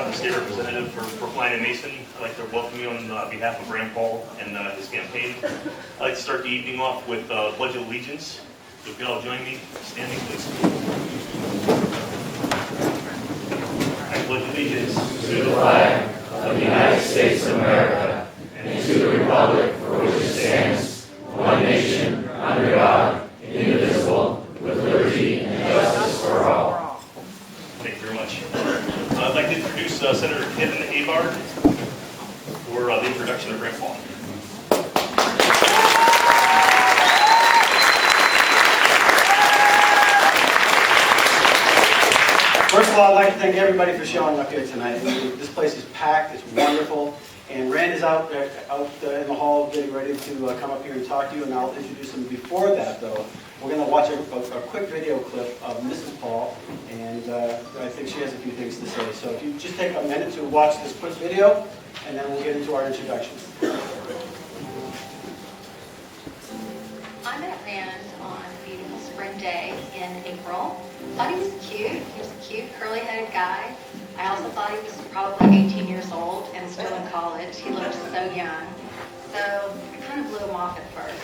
Brown, the state representative for Brookline and Mason. I'd like to welcome you on behalf of Rand Paul and his campaign. I'd like to start the evening off with Pledge of Allegiance. So if you all join me, standing please. I pledge allegiance to the flag of the United States of America and to the republic for which it stands, one nation, under God, indivisible, with liberty and justice for all. Thank you very much. I'd like to introduce Senator Kevin Abard for the introduction of Rand Paul. First of all, I'd like to thank everybody for showing up here tonight. This place is packed, it's wonderful, and Rand is out in the hall getting ready to come up here and talk to you, and I'll introduce him. Before that, though, we're going to watch a quick video clip of Mrs. Paul, and I think she has a few things to say. So if you just take a minute to watch this quick video, and then we'll get into our introduction. I met Rand on a beautiful spring day in April. Thought he was cute. He was a cute, curly-headed guy. I also thought he was probably 18 years old and still in college. He looked so young. So I kind of blew him off at first.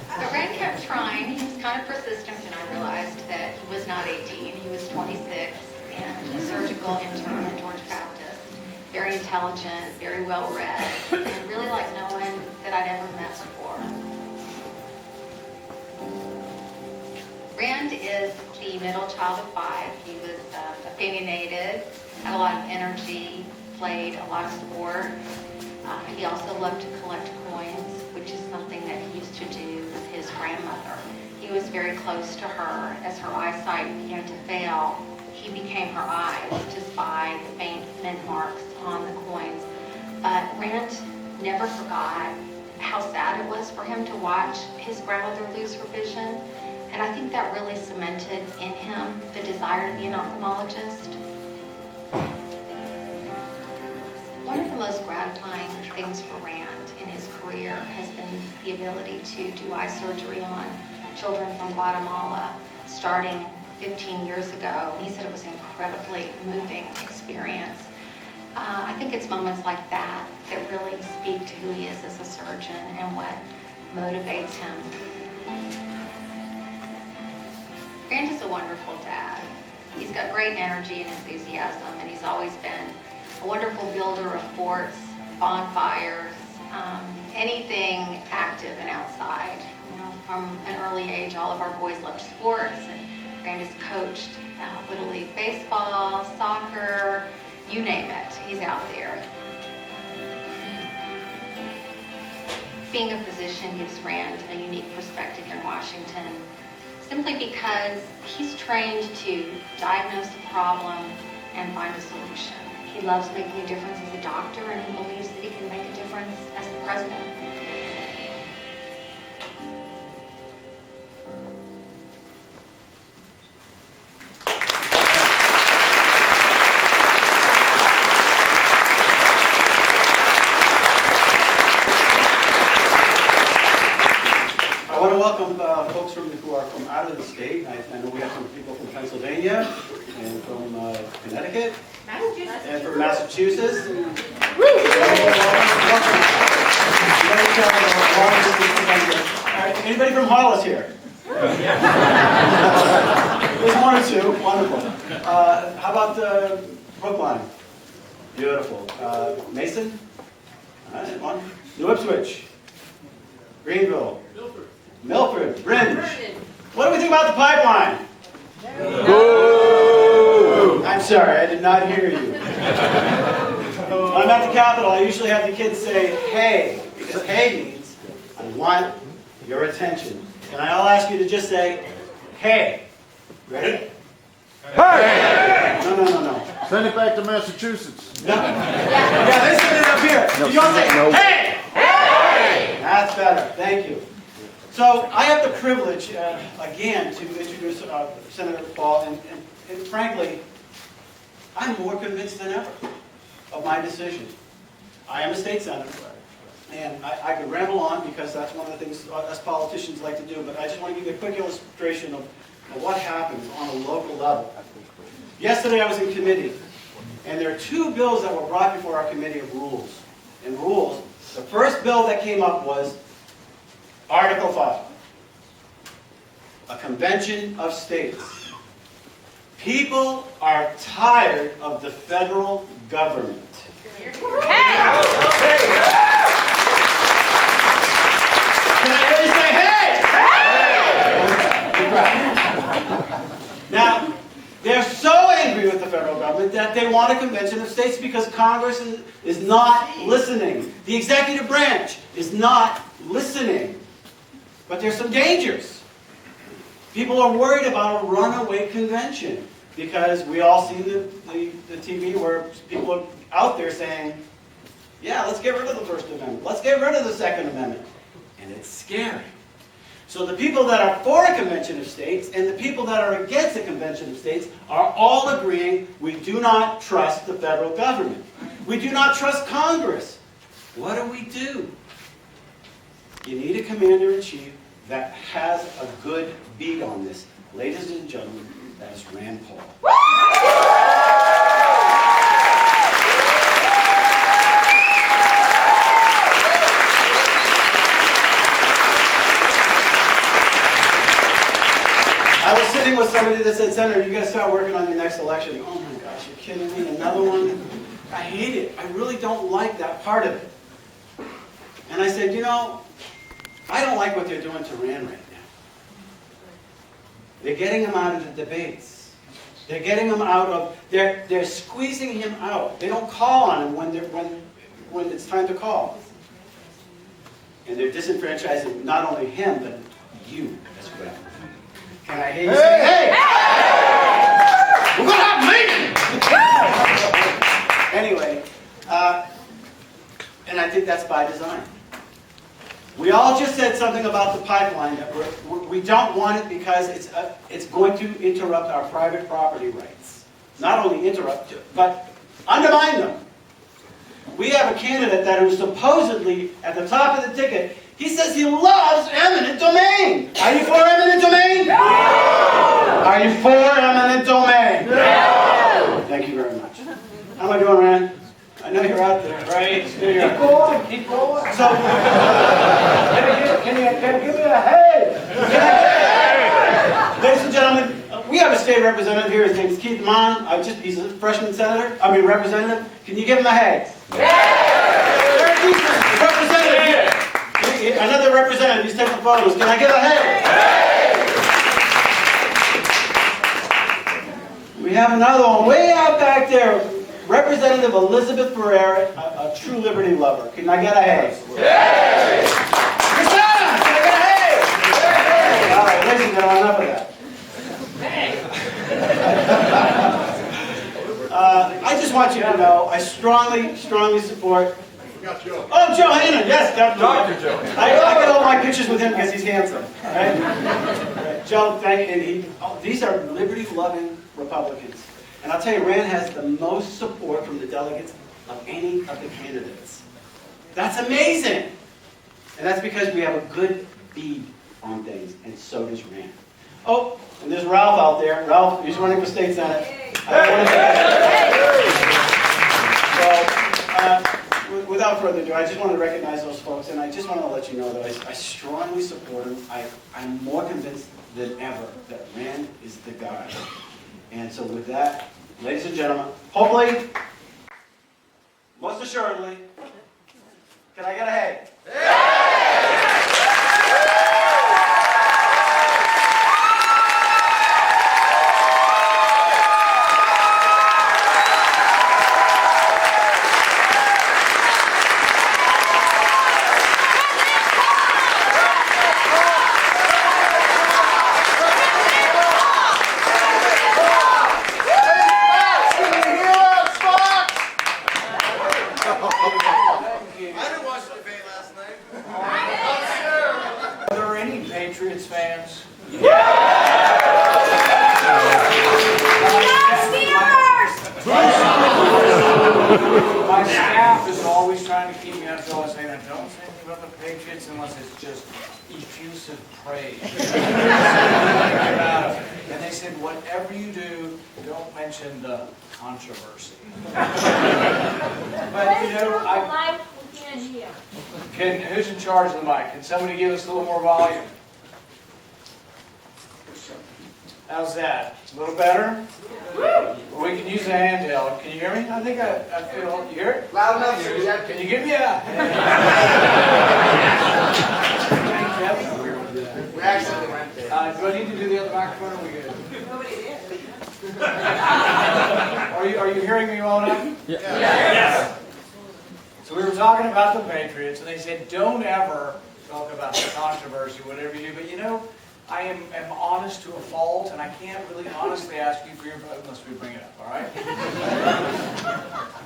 But Rand kept trying. He was kind of persistent, and I realized that he was not 18. He was 26 and a surgical intern at Georgia Baptist. Very intelligent, very well-read, and really like no one that I'd ever met before. Rand is the middle child of 5. He was opinionated, had a lot of energy, played a lot of sport. He also loved to collect coins, which is something that he used to do with his grandmother. He was very close to her. As her eyesight began to fail, he became her eyes just by the faint mint marks on the coins. But Rand never forgot how sad it was for him to watch his grandmother lose her vision. And I think that really cemented in him the desire to be an ophthalmologist. One of the most gratifying things for Rand in his career has been the ability to do eye surgery on children from Guatemala starting 15 years ago. He said it was an incredibly moving experience. I think it's moments like that that really speak to who he is as a surgeon and what motivates him. Rand is a wonderful dad. He's got great energy and enthusiasm, and he's always been a wonderful builder of forts, bonfires, anything active and outside. You know, from an early age, all of our boys loved sports, and Rand has coached Little League baseball, soccer, you name it, he's out there. Being a physician gives Rand a unique perspective in Washington, simply because he's trained to diagnose a problem and find a solution. He loves making a difference as a doctor, and he believes that he can make a difference as the president. I want to welcome folks who are from out of the state. I know we have some people from Pennsylvania and from Connecticut and from Massachusetts. Anybody from Hollis here? There's one or two. Wonderful. How about Brookline? Beautiful. Mason? All right, one. New Ipswich? Greenville? Milford, Brynge. What do we think about the pipeline? Boo! I'm sorry, I did not hear you. When I'm at the Capitol, I usually have the kids say, hey, because hey means I want your attention. And I'll ask you to just say, hey. Ready? Hey! No. Send it back to Massachusetts. No. Yeah, they send it up here. So you all say, hey! Hey! That's better. Thank you. So I have the privilege, again, to introduce Senator Paul, and frankly, I'm more convinced than ever of my decision. I am a state senator, and I could ramble on because that's one of the things us politicians like to do, but I just want to give you a quick illustration of what happens on a local level. Yesterday I was in committee, And there are two bills that were brought before our Committee of Rules. And Rules, the first bill that came up was Article 5, a convention of states. People are tired of the federal government. Can I hear you say, hey? Now, they're so angry with the federal government that they want a convention of states because Congress is not listening. The executive branch is not listening. But there's some dangers. People are worried about a runaway convention because we all see the TV where people are out there saying, yeah, let's get rid of the First Amendment. Let's get rid of the Second Amendment. And it's scary. So the people that are for a convention of states and the people that are against a convention of states are all agreeing we do not trust the federal government. We do not trust Congress. What do? You need a commander-in-chief that has a good beat on this. Ladies and gentlemen, that's Rand Paul. I was sitting with somebody that said, Senator, you got to start working on your next election. Oh my gosh, you're kidding me? Another one? I hate it. I really don't like that part of it. And I said, you know, I don't like what they're doing to Rand right now. They're getting him out of the debates. They're getting him out of, they're squeezing him out. They don't call on him when it's time to call. And they're disenfranchising not only him, but you as well. Can I hear you say, hey! We're going to have a meeting! Anyway, and I think that's by design. We all just said something about the pipeline that we don't want it because it's going to interrupt our private property rights. Not only interrupt, but undermine them. We have a candidate that was supposedly at the top of the ticket. He says he loves eminent domain. Are you for eminent domain? No! Are you for eminent domain? No! Thank you very much. How am I doing, Rand? I know you're out there, right? Keep going, keep going. So, can you give me a hey? Ladies and gentlemen, we have a state representative here. His name is Keith Mon. He's a freshman representative. Can you give him a hey? Representative here. Another representative. He's taking photos. Can I get a hey? We have another one way out back there. Representative Elizabeth Ferreira, a true liberty lover. Can I get a hey? Hey! Christina, can I get a hey? Hey! All right, ladies and gentlemen, enough of that. I just want you to know, I strongly support. Oh, Joe Hannon, yes, definitely. Dr. Joe. I get all my pictures with him because he's handsome. Right? Joe, thank you. These are liberty-loving Republicans. And I'll tell you, Rand has the most support from the delegates of any of the candidates. That's amazing. And that's because we have a good bead on things, and so does Rand. Oh, and there's Ralph out there. Ralph, he's running for state senate. So, without further ado, I just want to recognize those folks, and I just want to let you know that I strongly support them. I'm more convinced than ever that Rand is the guy. And so with that, ladies and gentlemen, hopefully, most assuredly, can I get a hey? My staff is always trying to keep me up, so I say, don't say anything about the Patriots unless it's just effusive praise. And they said, whatever you do, don't mention the controversy. But you know, who's in charge of the mic? Can somebody give us a little more volume? How's that? A little better? We can use a handheld. Can you hear me? I think I feel. You hear it? Loud enough. Can you give me a? We actually went there. Do I need to do the other microphone? Or are we good? Nobody did. Are you hearing me well enough? Yes. So we were talking about the Patriots, and they said, don't ever talk about the controversy, whatever you do. But you know, I am honest to a fault, and I can't really honestly ask you for your vote unless we bring it up, all right?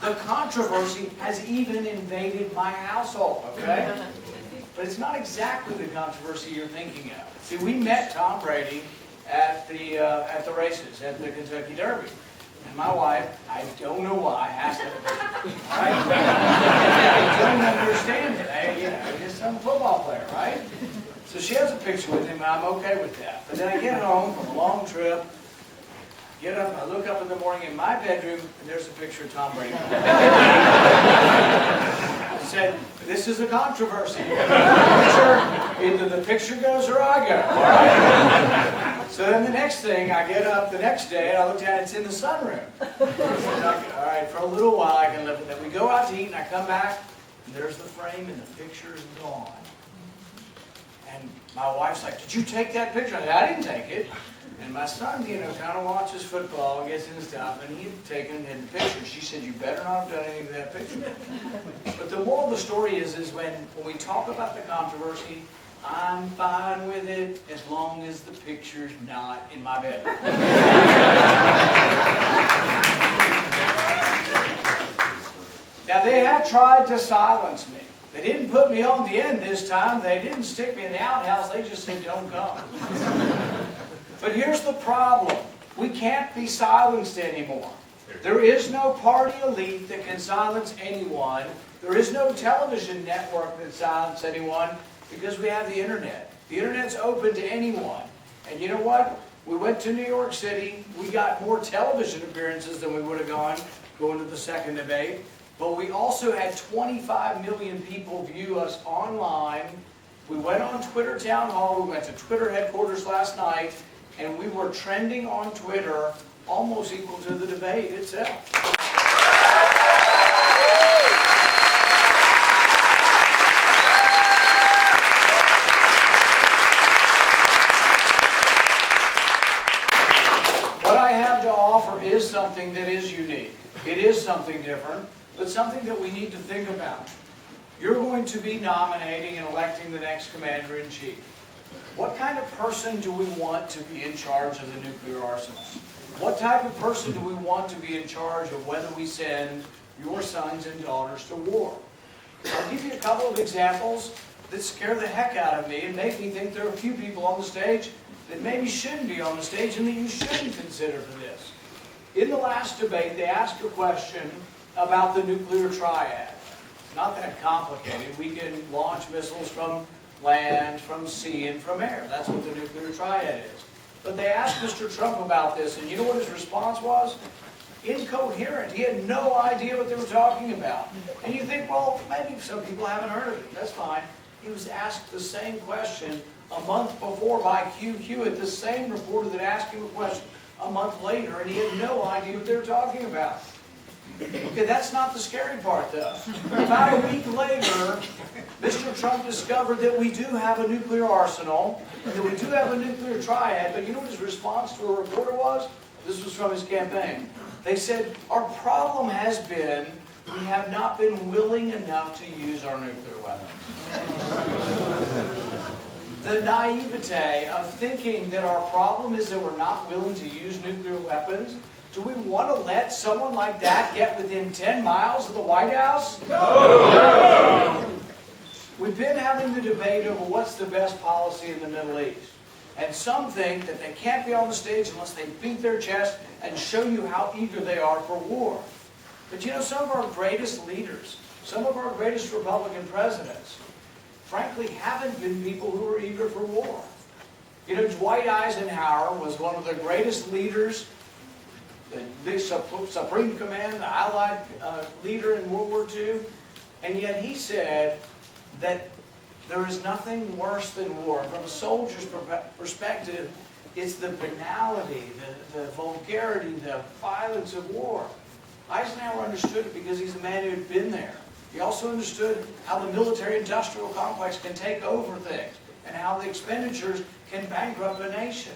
The controversy has even invaded my household, okay? But it's not exactly the controversy you're thinking of. See, we met Tom Brady at the races, at the Kentucky Derby. And my wife, I don't know why, has to. Right? I don't understand it. He's some football player, right? So she has a picture with him, and I'm okay with that. But then I get home from a long trip, get up, and I look up in the morning in my bedroom, and there's a picture of Tom Brady. I said, this is a controversy. Either the picture goes or I go. All right? So then the next thing, I get up the next day, and I looked at it, it's in the sunroom. All right, for a little while I can live with it. We go out to eat, and I come back, and there's the frame, and the picture's gone. And my wife's like, did you take that picture? I said, I didn't take it. And my son, kind of watches football and gets into stuff, and he had taken the picture. She said, you better not have done anything to that picture. But the moral of the story is when we talk about the controversy, I'm fine with it as long as the picture's not in my bedroom. Now, they have tried to silence me. They didn't put me on the end this time. They didn't stick me in the outhouse. They just said, don't come. But here's the problem. We can't be silenced anymore. There is no party elite that can silence anyone. There is no television network that silences anyone because we have the internet. The internet's open to anyone. And you know what? We went to New York City. We got more television appearances than we would have going to the second debate. But we also had 25 million people view us online. We went on Twitter Town Hall. We went to Twitter headquarters last night. And we were trending on Twitter almost equal to the debate itself. What I have to offer is something that is unique. It is something different, but something that we need to think about. You're going to be nominating and electing the next commander-in-chief. What kind of person do we want to be in charge of the nuclear arsenal? What type of person do we want to be in charge of whether we send your sons and daughters to war? I'll give you a couple of examples that scare the heck out of me and make me think there are a few people on the stage that maybe shouldn't be on the stage and that you shouldn't consider for this. In the last debate, they asked a question about the nuclear triad. It's not that complicated. We can launch missiles from land, from sea, and from air. That's what the nuclear triad is. But they asked Mr. Trump about this, and you know what his response was? Incoherent. He had no idea what they were talking about. And you think, well, maybe some people haven't heard of it. That's fine. He was asked the same question a month before by Q Hewitt, the same reporter that asked him a question a month later, and he had no idea what they were talking about. Okay, that's not the scary part, though. About a week later, Mr. Trump discovered that we do have a nuclear arsenal, and that we do have a nuclear triad, but you know what his response to a reporter was? This was from his campaign. They said, our problem has been we have not been willing enough to use our nuclear weapons. The naivete of thinking that our problem is that we're not willing to use nuclear weapons. Do we want to let someone like that get within 10 miles of the White House? No! We've been having the debate over what's the best policy in the Middle East. And some think that they can't be on the stage unless they beat their chest and show you how eager they are for war. But you know, some of our greatest leaders, some of our greatest Republican presidents, frankly, haven't been people who are eager for war. You know, Dwight Eisenhower was one of the greatest leaders, the big Supreme Command, the Allied leader in World War II, and yet he said that there is nothing worse than war. From a soldier's perspective, it's the banality, the vulgarity, the violence of war. Eisenhower understood it because he's a man who had been there. He also understood how the military-industrial complex can take over things and how the expenditures can bankrupt a nation.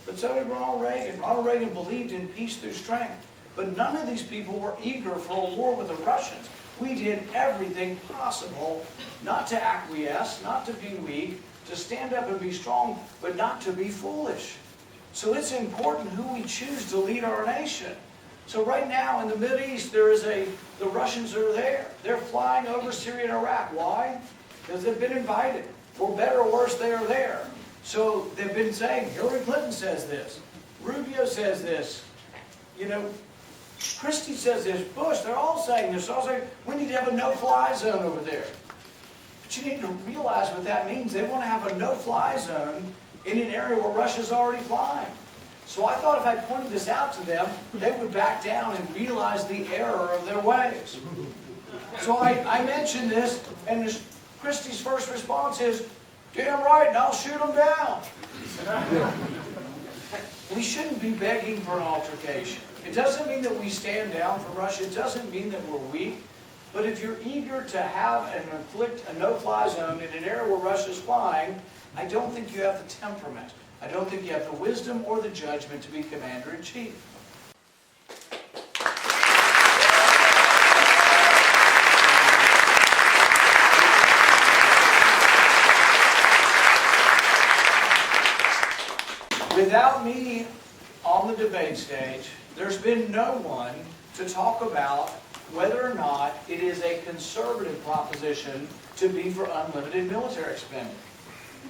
But so did Ronald Reagan. Ronald Reagan believed in peace through strength. But none of these people were eager for a war with the Russians. We did everything possible not to acquiesce, not to be weak, to stand up and be strong, but not to be foolish. So it's important who we choose to lead our nation. So right now in the Middle East, the Russians are there. They're flying over Syria and Iraq. Why? Because they've been invited. For better or worse, they are there. So they've been saying, Hillary Clinton says this, Rubio says this, you know, Christie says this, Bush, they're all saying this. They're all saying, we need to have a no-fly zone over there. But you need to realize what that means. They want to have a no-fly zone in an area where Russia's already flying. So I thought if I pointed this out to them, they would back down and realize the error of their ways. So I mentioned this, and Christie's first response is, damn right, and I'll shoot them down. We shouldn't be begging for an altercation. It doesn't mean that we stand down for Russia. It doesn't mean that we're weak. But if you're eager to have and inflict a no-fly zone in an area where Russia's flying, I don't think you have the temperament. I don't think you have the wisdom or the judgment to be commander-in-chief. Without me on the debate stage, there's been no one to talk about whether or not it is a conservative proposition to be for unlimited military spending.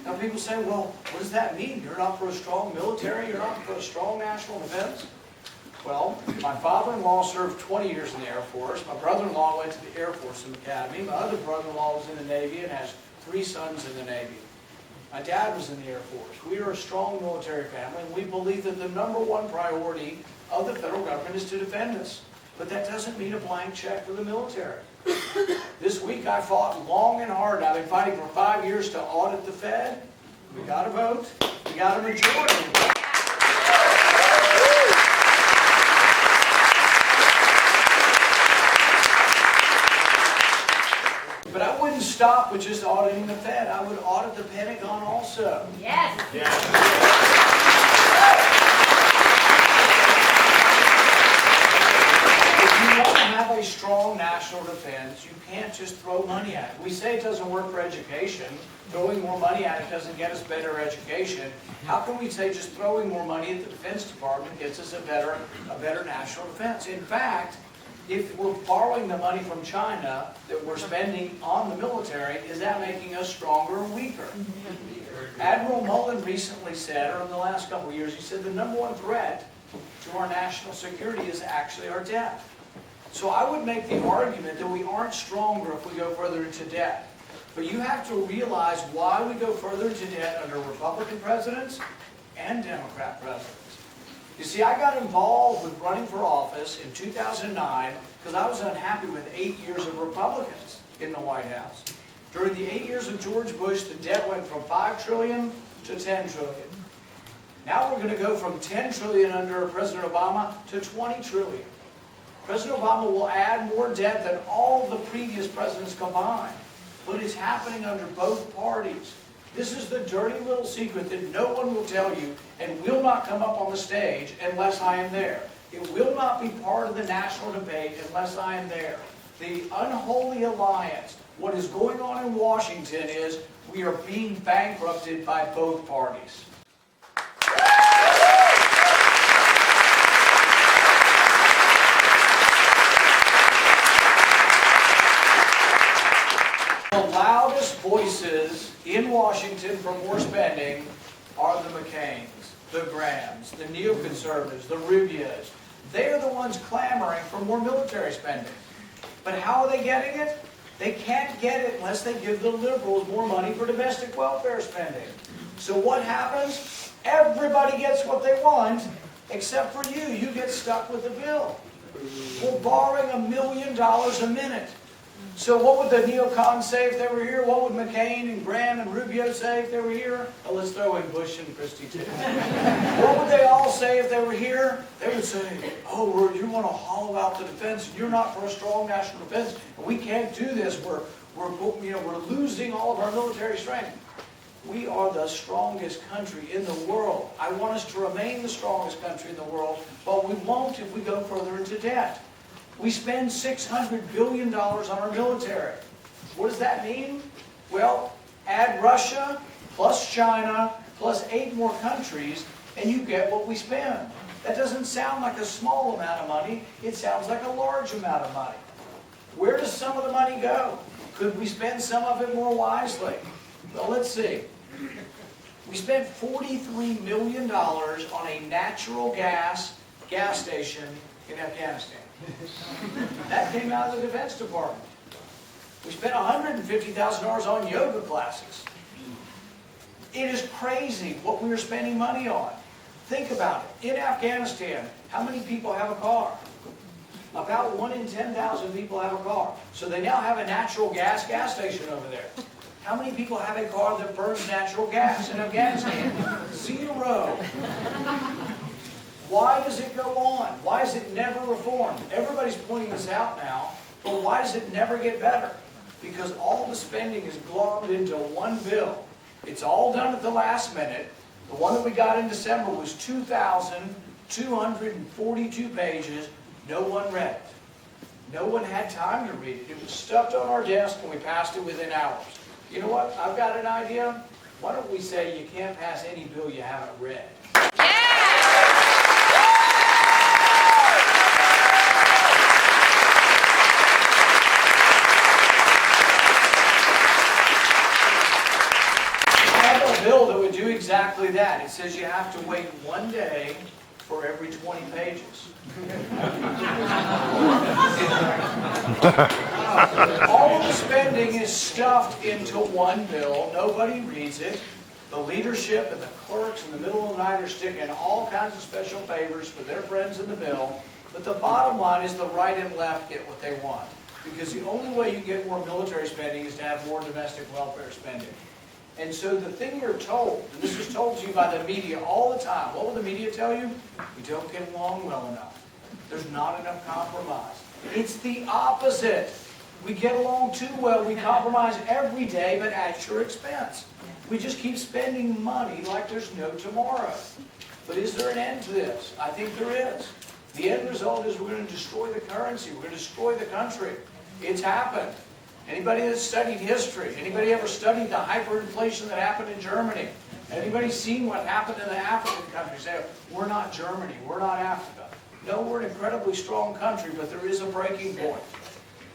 Now people say, well, what does that mean? You're not for a strong military? You're not for a strong national defense? Well, my father-in-law served 20 years in the Air Force. My brother-in-law went to the Air Force Academy. My other brother-in-law was in the Navy and has 3 sons in the Navy. My dad was in the Air Force. We are a strong military family, and we believe that the #1 priority of the federal government is to defend us. But that doesn't mean a blank check for the military. This week I fought long and hard. I've been fighting for 5 years to audit the Fed. We got a vote. We got a majority. But I wouldn't stop with just auditing the Fed. I would audit the Pentagon also. Yes. If you want to have a strong national defense, you can't just throw money at it. We say it doesn't work for education. Throwing more money at it doesn't get us better education. How can we say just throwing more money at the Defense Department gets us a better national defense? In fact, if we're borrowing the money from China that we're spending on the military, is that making us stronger or weaker? Admiral Mullen recently said, or in the last couple of years, he said the #1 threat to our national security is actually our debt. So I would make the argument that we aren't stronger if we go further into debt. But you have to realize why we go further into debt under Republican presidents and Democrat presidents. You see, I got involved with running for office in 2009 because I was unhappy with 8 years of Republicans in the White House. During the 8 years of George Bush, the debt went from $5 trillion to $10 trillion. Now we're going to go from $10 trillion under President Obama to $20 trillion. President Obama will add more debt than all the previous presidents combined. But it's happening under both parties. This is the dirty little secret that no one will tell you and will not come up on the stage unless I am there. It will not be part of the national debate unless I am there. The unholy alliance, what is going on in Washington is we are being bankrupted by both parties. The loudest voices in Washington for more spending are the McCains, the Grahams, the neoconservatives, the Rubios. They're the ones clamoring for more military spending. But how are they getting it? They can't get it unless they give the liberals more money for domestic welfare spending. So what happens? Everybody gets what they want, except for you. You get stuck with the bill. We're borrowing $1 million a minute. So what would the neocons say if they were here? What would McCain and Graham and Rubio say if they were here? Oh, let's throw in Bush and Christie too. What would they all say if they were here? They would say, oh, you want to hollow out the defense, and you're not for a strong national defense, and we can't do this. We're losing all of our military strength. We are the strongest country in the world. I want us to remain the strongest country in the world, but we won't if we go further into debt. We spend $600 billion on our military. What does that mean? Well, add Russia, plus China, plus 8 more countries, and you get what we spend. That doesn't sound like a small amount of money. It sounds like a large amount of money. Where does some of the money go? Could we spend some of it more wisely? Well, let's see. We spent $43 million on a natural gas station in Afghanistan. That came out of the Defense Department. We spent $150,000 on yoga classes. It is crazy what we are spending money on. Think about it. In Afghanistan, how many people have a car? About 1 in 10,000 people have a car. So they now have a natural gas station over there. How many people have a car that burns natural gas in Afghanistan? 0. Why does it go on? Why is it never reformed? Everybody's pointing this out now, but why does it never get better? Because all the spending is glommed into one bill. It's all done at the last minute. The one that we got in December was 2,242 pages. No one read it. No one had time to read it. It was stuffed on our desk and we passed it within hours. You know what? I've got an idea. Why don't we say you can't pass any bill you haven't read? Bill that would do exactly that. It says you have to wait 1 day for every 20 pages. All of the spending is stuffed into one bill. Nobody reads it. The leadership and the clerks in the middle of the night are sticking all kinds of special favors for their friends in the bill. But the bottom line is the right and left get what they want. Because the only way you get more military spending is to have more domestic welfare spending. And so the thing you're told, and this is told to you by the media all the time, what will the media tell you? We don't get along well enough. There's not enough compromise. It's the opposite. We get along too well. We compromise every day, but at your expense. We just keep spending money like there's no tomorrow. But is there an end to this? I think there is. The end result is we're going to destroy the currency. We're going to destroy the country. It's happened. Anybody that's studied history? Anybody ever studied the hyperinflation that happened in Germany? Anybody seen what happened in the African countries? Say, we're not Germany, we're not Africa. No, we're an incredibly strong country, but there is a breaking point.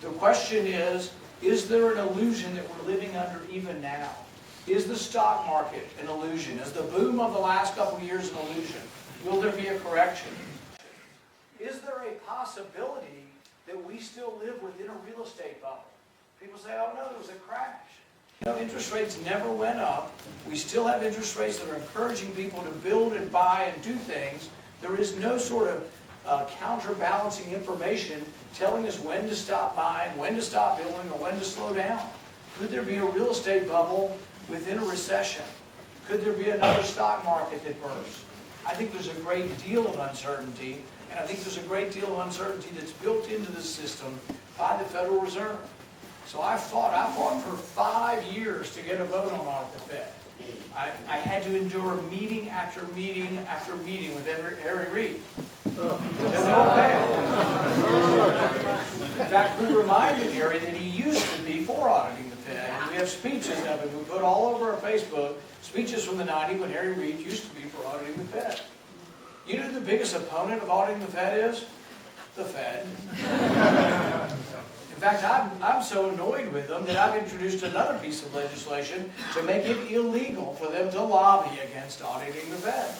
The question is there an illusion that we're living under even now? Is the stock market an illusion? Is the boom of the last couple of years an illusion? Will there be a correction? Is there a possibility that we still live within a real estate bubble? People say, oh no, there was a crash. You know, interest rates never went up. We still have interest rates that are encouraging people to build and buy and do things. There is no sort of counterbalancing information telling us when to stop buying, when to stop building, or when to slow down. Could there be a real estate bubble within a recession? Could there be another stock market that bursts? I think there's a great deal of uncertainty, and I think there's a great deal of uncertainty that's built into the system by the Federal Reserve. So I fought for 5 years to get a vote on the Fed. I had to endure meeting after meeting after meeting with Harry Reid. In fact, we reminded Harry that he used to be for auditing the Fed. We have speeches of it. We put all over our Facebook speeches from the 90s when Harry Reid used to be for auditing the Fed. You know who the biggest opponent of auditing the Fed is? The Fed. In fact, I'm so annoyed with them that I've introduced another piece of legislation to make it illegal for them to lobby against auditing the Fed.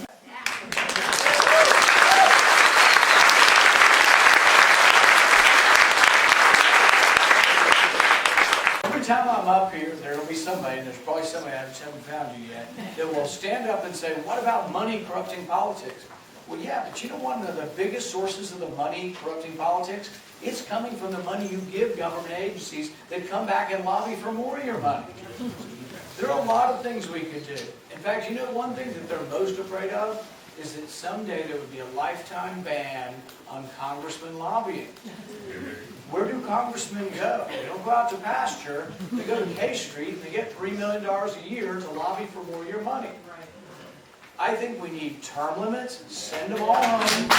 every time I'm up here, there'll be somebody, and there's probably somebody, I just haven't found you yet, that will stand up and say, what about money corrupting politics? Well, yeah, but you know one of the biggest sources of the money corrupting politics? It's coming from the money you give government agencies that come back and lobby for more of your money. There are a lot of things we could do. In fact, you know one thing that they're most afraid of? Is that someday there would be a lifetime ban on congressmen lobbying. Where do congressmen go? They don't go out to pasture. They go to K Street and they get $3 million a year to lobby for more of your money. I think we need term limits. Send them all home.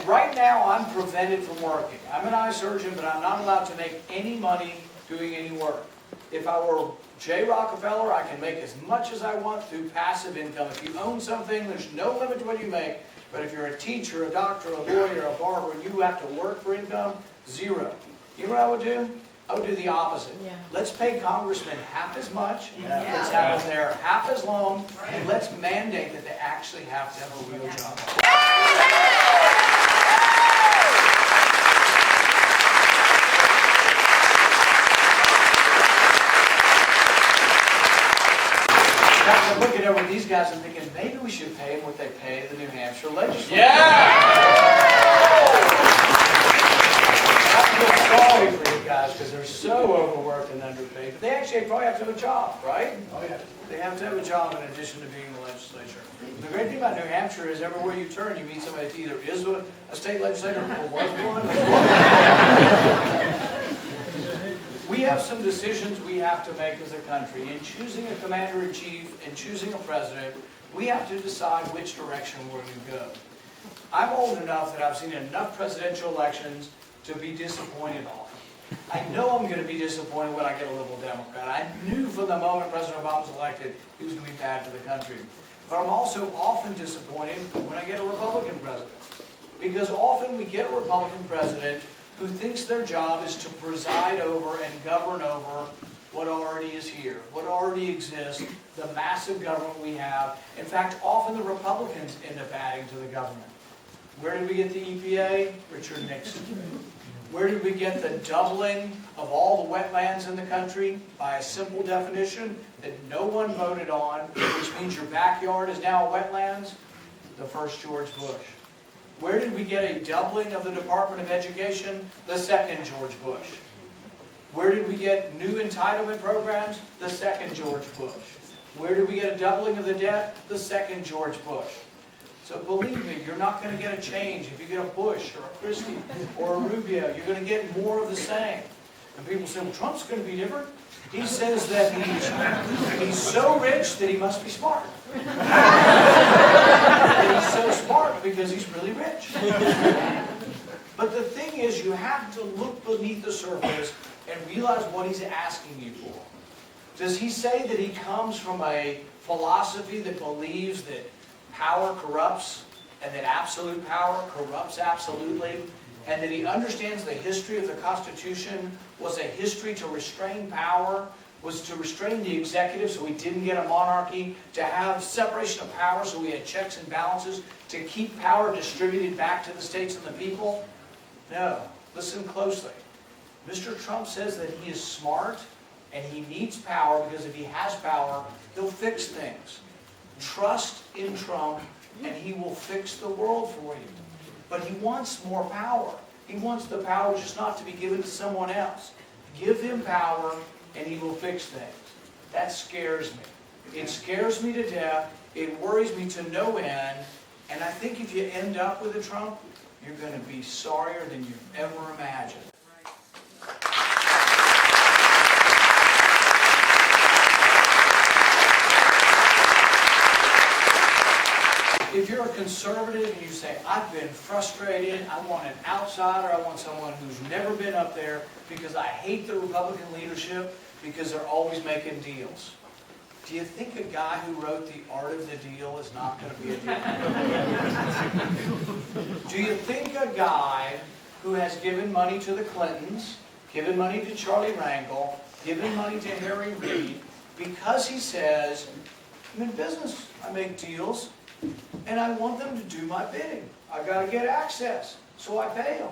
Right now, I'm prevented from working. I'm an eye surgeon, but I'm not allowed to make any money doing any work. If I were Jay Rockefeller, I can make as much as I want through passive income. If you own something, there's no limit to what you make. But if you're a teacher, a doctor, a lawyer, a barber, and you have to work for income, zero. You know what I would do? I would do the opposite. Yeah. Let's pay congressmen half as much. Yeah. Let's have them there half as long. And let's mandate that they actually have to have a real job. I'm looking over at these guys and thinking, maybe we should pay them what they pay the New Hampshire legislature. Yeah! I feel sorry for you guys because they're so overworked and underpaid. But they actually probably have to have a job, right? Oh, yeah. They have to have a job in addition to being in the legislature. The great thing about New Hampshire is everywhere you turn, you meet somebody that either is a state legislator or was one. We have some decisions we have to make as a country. In choosing a commander-in-chief and choosing a president, we have to decide which direction we're going to go. I'm old enough that I've seen enough presidential elections to be disappointed often. I know I'm going to be disappointed when I get a liberal Democrat. I knew from the moment President Obama was elected he was going to be bad for the country. But I'm also often disappointed when I get a Republican president. Because often we get a Republican president who thinks their job is to preside over and govern over what already is here, what already exists, the massive government we have. In fact, often the Republicans end up adding to the government. Where did we get the EPA? Richard Nixon. Where did we get the doubling of all the wetlands in the country? By a simple definition that no one voted on, which means your backyard is now wetlands? The first George Bush. Where did we get a doubling of the Department of Education? The second George Bush. Where did we get new entitlement programs? The second George Bush. Where did we get a doubling of the debt? The second George Bush. So believe me, you're not going to get a change. If you get a Bush or a Christie or a Rubio, you're going to get more of the same. And people say, well, Trump's going to be different. He says that he's so rich that he must be smart. And he's so smart because he's really rich. But the thing is, you have to look beneath the surface and realize what he's asking you for. Does he say that he comes from a philosophy that believes that power corrupts and that absolute power corrupts absolutely? And that he understands the history of the Constitution was a history to restrain power, was to restrain the executive so we didn't get a monarchy, to have separation of power so we had checks and balances, to keep power distributed back to the states and the people? No. Listen closely. Mr. Trump says that he is smart and he needs power because if he has power, he'll fix things. Trust in Trump and he will fix the world for you. But he wants more power. He wants the power just not to be given to someone else. Give him power and he will fix things. That scares me. It scares me to death. It worries me to no end. And I think if you end up with a Trump, you're going to be sorrier than you've ever imagined. If you're a conservative and you say, I've been frustrated, I want an outsider, I want someone who's never been up there because I hate the Republican leadership because they're always making deals. Do you think a guy who wrote The Art of the Deal is not going to be a deal? Do you think a guy who has given money to the Clintons, given money to Charlie Rangel, given money to Harry Reid, because he says, I'm in business, I make deals, and I want them to do my bidding. I've got to get access, so I pay them.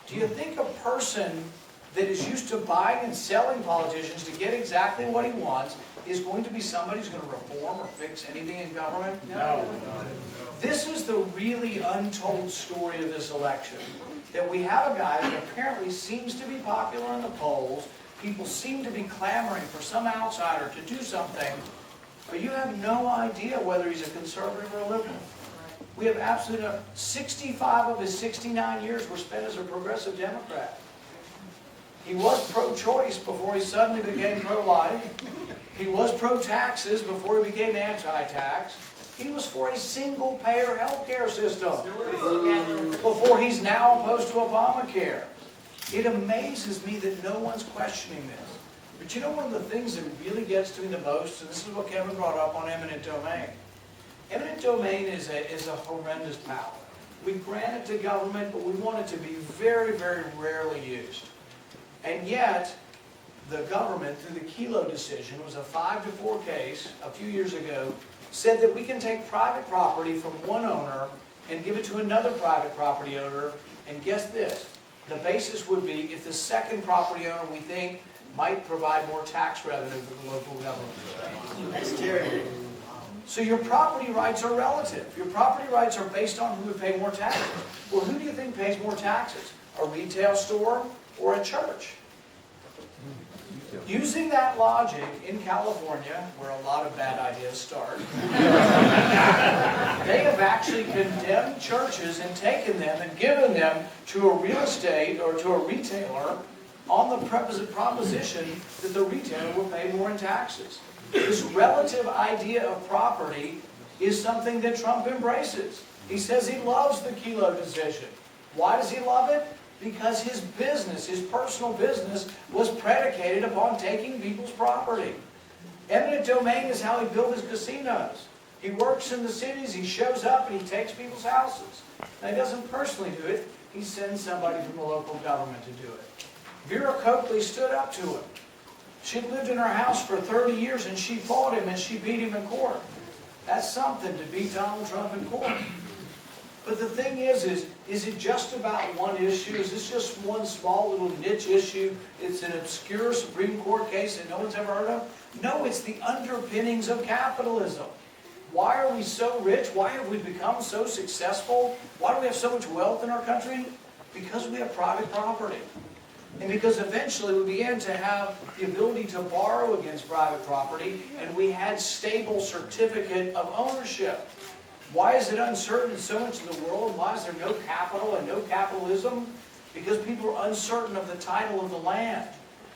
Do you think a person that is used to buying and selling politicians to get exactly what he wants is going to be somebody who's going to reform or fix anything in government? No. This is the really untold story of this election. That we have a guy that apparently seems to be popular in the polls. People seem to be clamoring for some outsider to do something, but you have no idea whether he's a conservative or a liberal. We have absolutely no. 65 of his 69 years were spent as a progressive Democrat. He was pro-choice before he suddenly became pro-life. He was pro-taxes before he became anti-tax. He was for a single-payer health care system before he's now opposed to Obamacare. It amazes me that no one's questioning this. But you know one of the things that really gets to me the most, and this is what Kevin brought up on eminent domain. Eminent domain is a horrendous power. We grant it to government, but we want it to be very, very rarely used. And yet, the government, through the Kelo decision, it was a 5-4 case a few years ago, said that we can take private property from one owner and give it to another private property owner, and guess this, the basis would be if the second property owner we think might provide more tax revenue for the local government. That's terrible. So your property rights are relative. Your property rights are based on who would pay more taxes. Well, who do you think pays more taxes? A retail store or a church? Using that logic in California, where a lot of bad ideas start, they have actually condemned churches and taken them and given them to a real estate or to a retailer on the proposition that the retailer will pay more in taxes. This relative idea of property is something that Trump embraces. He says he loves the Kelo decision. Why does he love it? Because his business, his personal business, was predicated upon taking people's property. Eminent domain is how he built his casinos. He works in the cities, he shows up, and he takes people's houses. Now, he doesn't personally do it. He sends somebody from the local government to do it. Vera Coakley stood up to him. She'd lived in her house for 30 years, and she fought him, and she beat him in court. That's something to beat Donald Trump in court. But the thing is it just about one issue? Is this just one small little niche issue? It's an obscure Supreme Court case that no one's ever heard of? No, it's the underpinnings of capitalism. Why are we so rich? Why have we become so successful? Why do we have so much wealth in our country? Because we have private property. And because eventually we began to have the ability to borrow against private property, and we had stable certificate of ownership. Why is it uncertain in so much of the world? Why is there no capital and no capitalism? Because people are uncertain of the title of the land.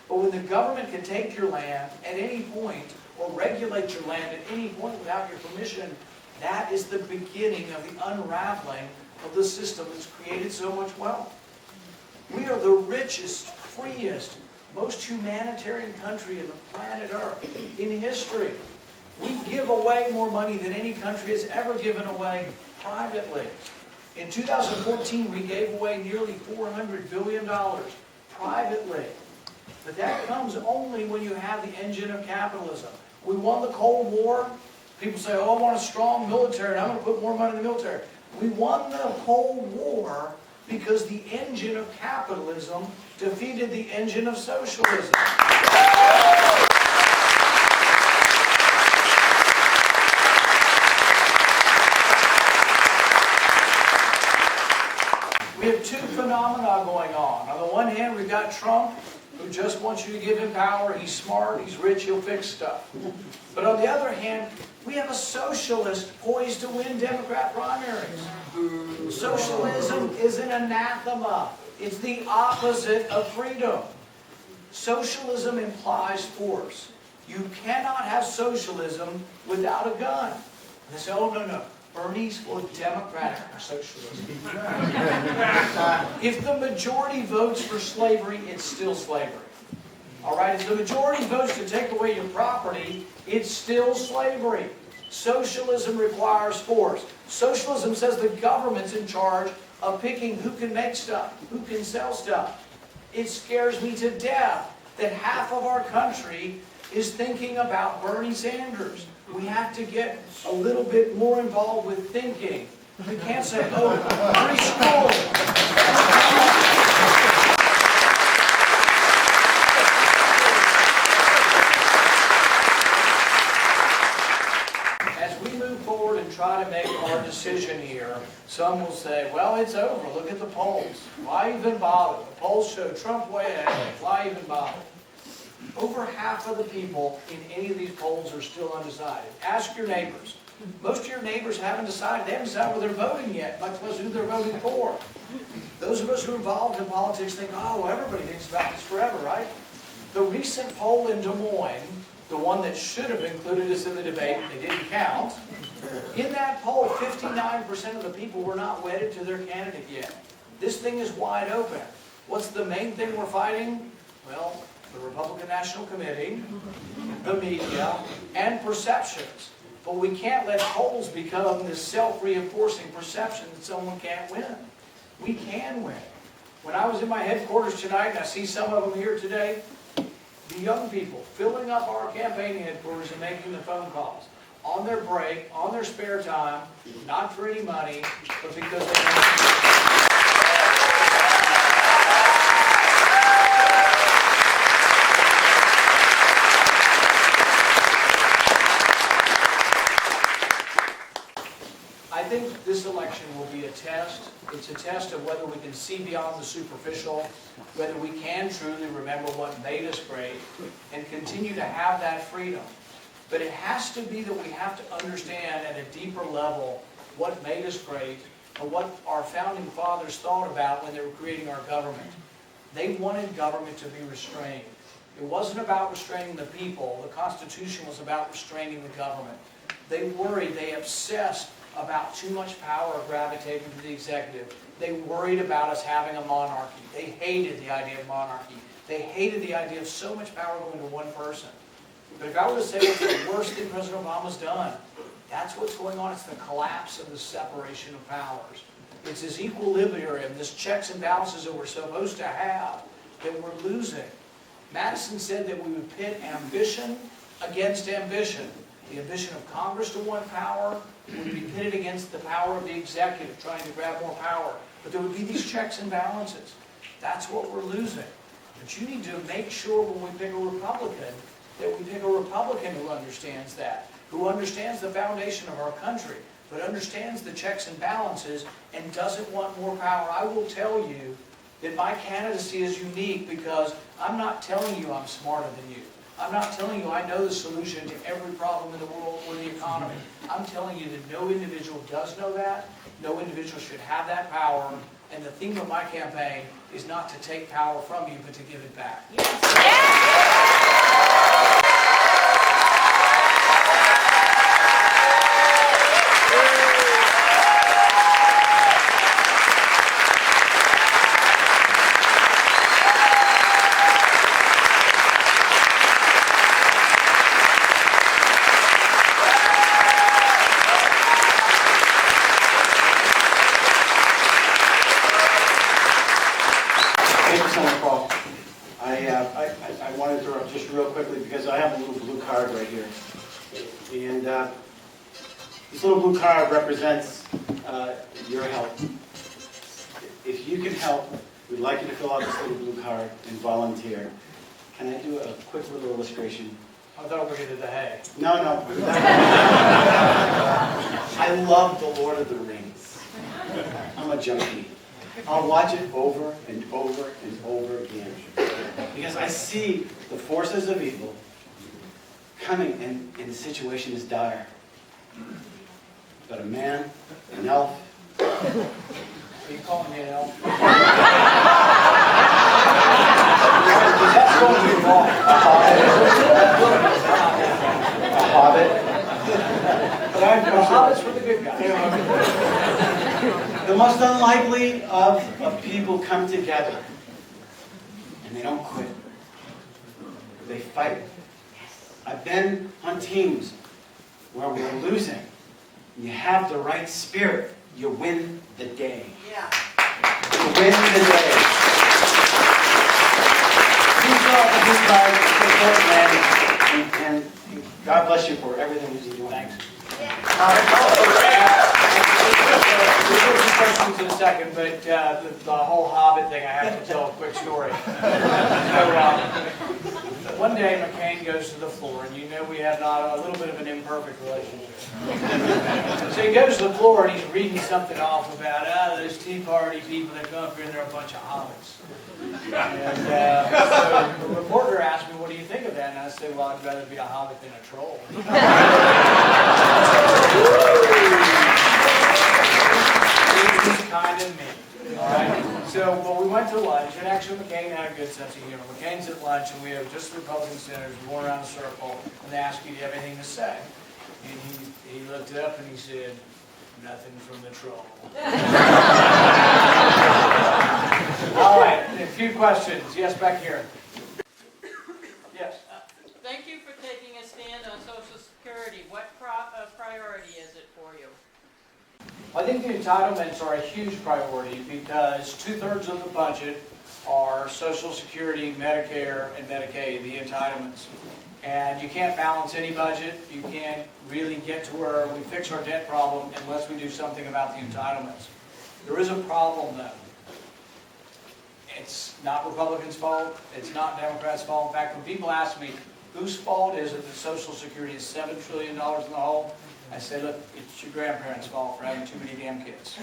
But when the government can take your land at any point, or regulate your land at any point without your permission, that is the beginning of the unraveling of the system that's created so much wealth. We are the richest, freest, most humanitarian country in the planet Earth in history. We give away more money than any country has ever given away privately. In 2014, we gave away nearly $400 billion privately. But that comes only when you have the engine of capitalism. We won the Cold War. People say, oh, I want a strong military, and I'm going to put more money in the military. We won the Cold War because the engine of capitalism defeated the engine of socialism. We have two phenomena going on. On the one hand, we've got Trump, who just wants you to give him power. He's smart, he's rich, he'll fix stuff. But on the other hand, we have a socialist poised to win Democrat primaries. Socialism is an anathema. It's the opposite of freedom. Socialism implies force. You cannot have socialism without a gun. They say, oh, no. Bernie's for democratic socialism. If the majority votes for slavery, it's still slavery. All right? If the majority votes to take away your property, it's still slavery. Socialism requires force. Socialism says the government's in charge of picking who can make stuff, who can sell stuff. It scares me to death that half of our country is thinking about Bernie Sanders. We have to get a little bit more involved with thinking. We can't say, oh, free school. As we move forward and try to make our decision here, some will say, well, it's over. Look at the polls. Why even bother? The polls show Trump way ahead. Why even bother? Over half of the people in any of these polls are still undecided. Ask your neighbors. Most of your neighbors haven't decided. They haven't decided whether they're voting yet, much less who they're voting for. Those of us who are involved in politics think, oh, everybody thinks about this forever, right? The recent poll in Des Moines, the one that should have included us in the debate, they didn't count. In that poll, 59% of the people were not wedded to their candidate yet. This thing is wide open. What's the main thing we're fighting? Well, the Republican National Committee, the media, and perceptions. But we can't let polls become this self-reinforcing perception that someone can't win. We can win. When I was in my headquarters tonight, and I see some of them here today, the young people filling up our campaign headquarters and making the phone calls on their break, on their spare time, not for any money, but because they want to. I think this election will be a test. It's a test of whether we can see beyond the superficial, whether we can truly remember what made us great, and continue to have that freedom. But it has to be that we have to understand at a deeper level what made us great and what our founding fathers thought about when they were creating our government. They wanted government to be restrained. It wasn't about restraining the people. The Constitution was about restraining the government. They worried, they obsessed about too much power gravitating to the executive. They worried about us having a monarchy. They hated the idea of monarchy. They hated the idea of so much power going to one person. But if I were to say what's the worst thing President Obama's done, that's what's going on. It's the collapse of the separation of powers. It's this equilibrium, this checks and balances that we're supposed to have that we're losing. Madison said that we would pit ambition against ambition. The ambition of Congress to want power would be pitted against the power of the executive trying to grab more power. But there would be these checks and balances. That's what we're losing. But you need to make sure when we pick a Republican that we pick a Republican who understands that, who understands the foundation of our country, but understands the checks and balances and doesn't want more power. I will tell you that my candidacy is unique because I'm not telling you I'm smarter than you. I'm not telling you I know the solution to every problem in the world or the economy. I'm telling you that no individual does know that. No individual should have that power. And the theme of my campaign is not to take power from you, but to give it back. Thank you so much, Paul. I want to interrupt just real quickly because I have a little blue card right here. And this little blue card represents your help. If you can help, we'd like you to fill out this little blue card and volunteer. Can I do a quick little illustration? I thought we were going to do the hay. No. I love The Lord of the Rings. I'm a junkie. I'll watch it over and over and over again. Because I see the forces of evil coming and the situation is dire. But a man, an elf. Are you calling me an elf? That's going to be wrong. A hobbit. But The hobbits were the good guys. The most unlikely of people come together. And they don't quit. They fight. I've been on teams where we're losing. You have the right spirit. You win the day. Yeah. You win the day. Please go out to this guy, and God bless you for everything that you're doing. Thanks. We'll get to questions in a second, but the whole Hobbit thing, I have to tell a quick story. So, one day McCain goes to the floor, and you know we have a little bit of an imperfect relationship. So he goes to the floor, and he's reading something off about, those Tea Party people that come up here, and they're a bunch of hobbits. And so the reporter asked me, what do you think of that? And I said, well, I'd rather be a hobbit than a troll. It was kind of mean. All right. So, well, we went to lunch, and actually McCain had a good sense of humor. McCain's at lunch, and we have just Republican senators going around the circle, and they ask you, do you have anything to say? And he looked up and he said, nothing from the troll. All right, a few questions. Yes, back here. Yes. Thank you for taking a stand on Social Security. What priority is it for you? I think the entitlements are a huge priority because 2/3 of the budget are Social Security, Medicare, and Medicaid, the entitlements. And you can't balance any budget. You can't really get to where we fix our debt problem unless we do something about the entitlements. There is a problem, though. It's not Republicans' fault. It's not Democrats' fault. In fact, when people ask me, whose fault is it that Social Security is $7 trillion in the hole? I say, look, it's your grandparents' fault for having too many damn kids.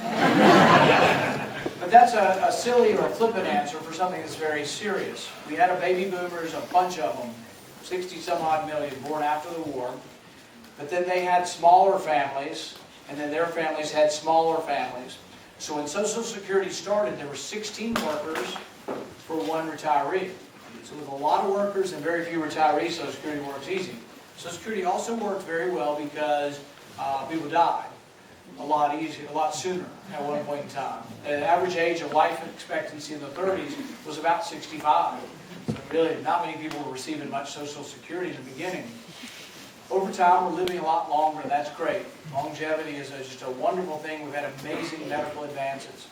But that's a silly or a flippant answer for something that's very serious. We had a baby boomers, a bunch of them, 60-some-odd million born after the war. But then they had smaller families, and then their families had smaller families. So when Social Security started, there were 16 workers for one retiree. So with a lot of workers and very few retirees, Social Security works easy. Social Security also worked very well because people died a lot easier, a lot sooner at one point in time. The average age of life expectancy in the 30s was about 65. So really, not many people were receiving much Social Security in the beginning. Over time, we're living a lot longer, and that's great. Longevity is just a wonderful thing. We've had amazing medical advances.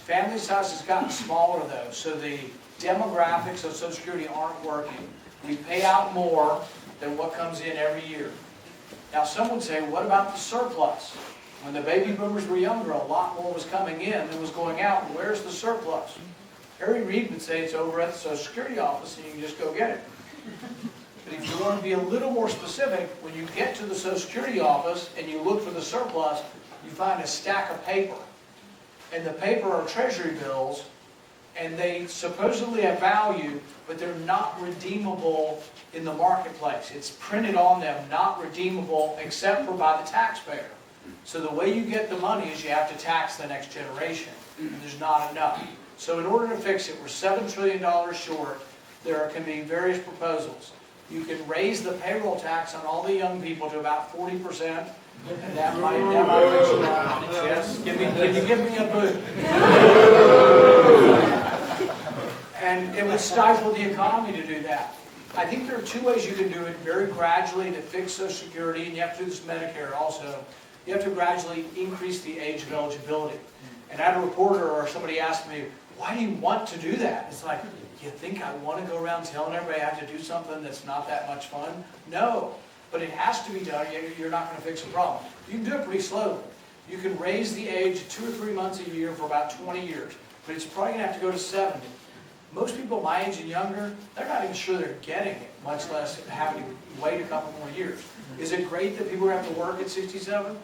Family size has gotten smaller, though, so the demographics of Social Security aren't working. We pay out more than what comes in every year. Now, some would say, what about the surplus? When the baby boomers were younger, a lot more was coming in than was going out. Where's the surplus? Harry Reid would say it's over at the Social Security office, and you can just go get it. But if you want to be a little more specific, when you get to the Social Security office and you look for the surplus, you find a stack of paper. And the paper are treasury bills, and they supposedly have value, but they're not redeemable in the marketplace. It's printed on them, not redeemable except for by the taxpayer. So the way you get the money is you have to tax the next generation. And there's not enough. So in order to fix it, we're $7 trillion short. There can be various proposals. You can raise the payroll tax on all the young people to about 40%. And that might fix it out. Yes, can you give me a boot? And it would stifle the economy to do that. I think there are two ways you can do it very gradually to fix Social Security, and you have to do this Medicare also. You have to gradually increase the age of eligibility. And I had a reporter or somebody asked me, why do you want to do that? It's like, you think I want to go around telling everybody I have to do something that's not that much fun? No, but it has to be done. You're not going to fix a problem. You can do it pretty slowly. You can raise the age 2 or 3 months a year for about 20 years, but it's probably going to have to go to 70. Most people my age and younger, they're not even sure they're getting it, much less having to wait a couple more years. Is it great that people have to work at 67?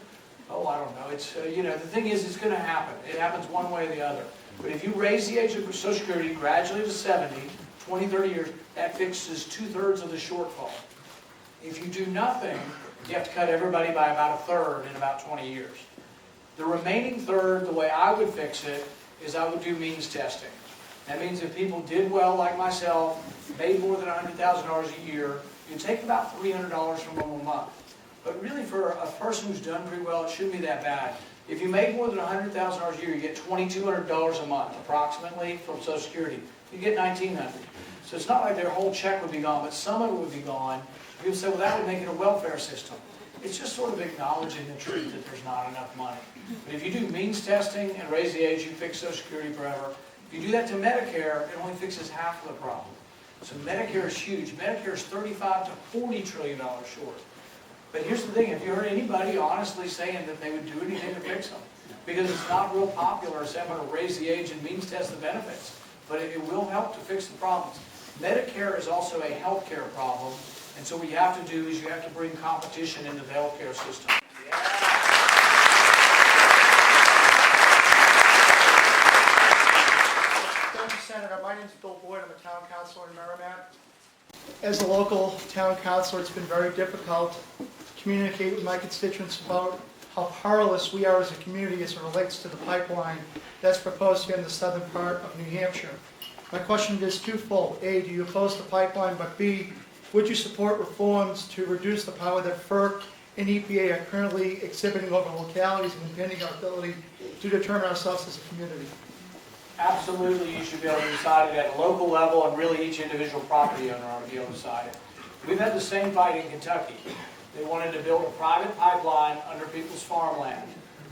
Oh, I don't know. It's the thing is, it's going to happen. It happens one way or the other. But if you raise the age of Social Security gradually to 70, 20, 30 years, that fixes 2/3 of the shortfall. If you do nothing, you have to cut everybody by about 1/3 in about 20 years. The remaining third, the way I would fix it, is I would do means testing. That means if people did well, like myself, made more than $100,000 a year, you take about $300 from them a month. But really, for a person who's done pretty well, it shouldn't be that bad. If you make more than $100,000 a year, you get $2,200 a month, approximately, from Social Security. You get $1,900. So it's not like their whole check would be gone, but some of it would be gone. People say, well, that would make it a welfare system. It's just sort of acknowledging the truth that there's not enough money. But if you do means testing and raise the age, you fix Social Security forever. If you do that to Medicare, it only fixes half of the problem. So Medicare is huge. Medicare is $35 to $40 trillion short. But here's the thing, have you heard anybody honestly saying that they would do anything to fix them? Because it's not real popular to say I'm going to raise the age and means test the benefits. But it will help to fix the problems. Medicare is also a healthcare problem. And so what you have to do is you have to bring competition into the healthcare system. Thank you, Senator. My name is Bill Boyd. I'm a town councilor in Merrimack. As a local town councilor, it's been very difficult to communicate with my constituents about how powerless we are as a community as it relates to the pipeline that's proposed here in the southern part of New Hampshire. My question is twofold. A, do you oppose the pipeline? But B, would you support reforms to reduce the power that FERC and EPA are currently exhibiting over localities and impeding our ability to determine ourselves as a community? Absolutely, you should be able to decide it at a local level, and really each individual property owner ought to be able to decide it. We've had the same fight in Kentucky. They wanted to build a private pipeline under people's farmland.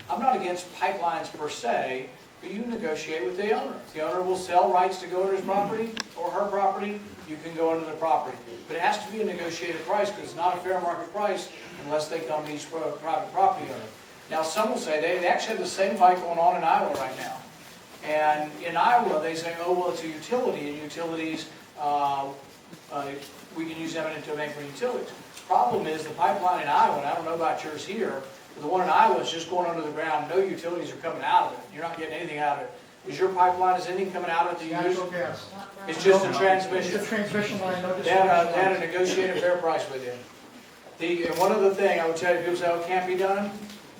I'm not against pipelines per se, but you negotiate with the owner. If the owner will sell rights to go under his property or her property, you can go under the property. But it has to be a negotiated price, because it's not a fair market price unless they come to each private property owner. Now, some will say they actually have the same fight going on in Iowa right now. And in Iowa, they say, oh, well, it's a utility, and utilities, we can use eminent domain for utilities. The problem is the pipeline in Iowa, and I don't know about yours here, but the one in Iowa is just going under the ground. No utilities are coming out of it. You're not getting anything out of it. Is your pipeline, is anything coming out of it? Natural gas. It's just a transmission. It's a transmission line, no They had distribution a negotiated fair price with you. And one other thing I would tell you, people say, oh, it can't be done.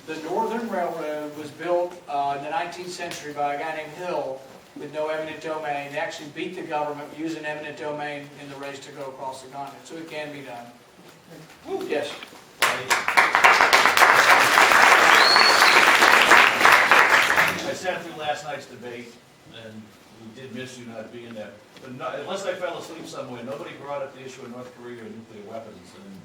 The Northern Railroad was built in the 19th century by a guy named Hill with no eminent domain. They actually beat the government using eminent domain in the race to go across the continent. So it can be done. Yes. I sat through last night's debate, and we did miss you not being there. But unless I fell asleep somewhere, nobody brought up the issue of North Korea and nuclear weapons, and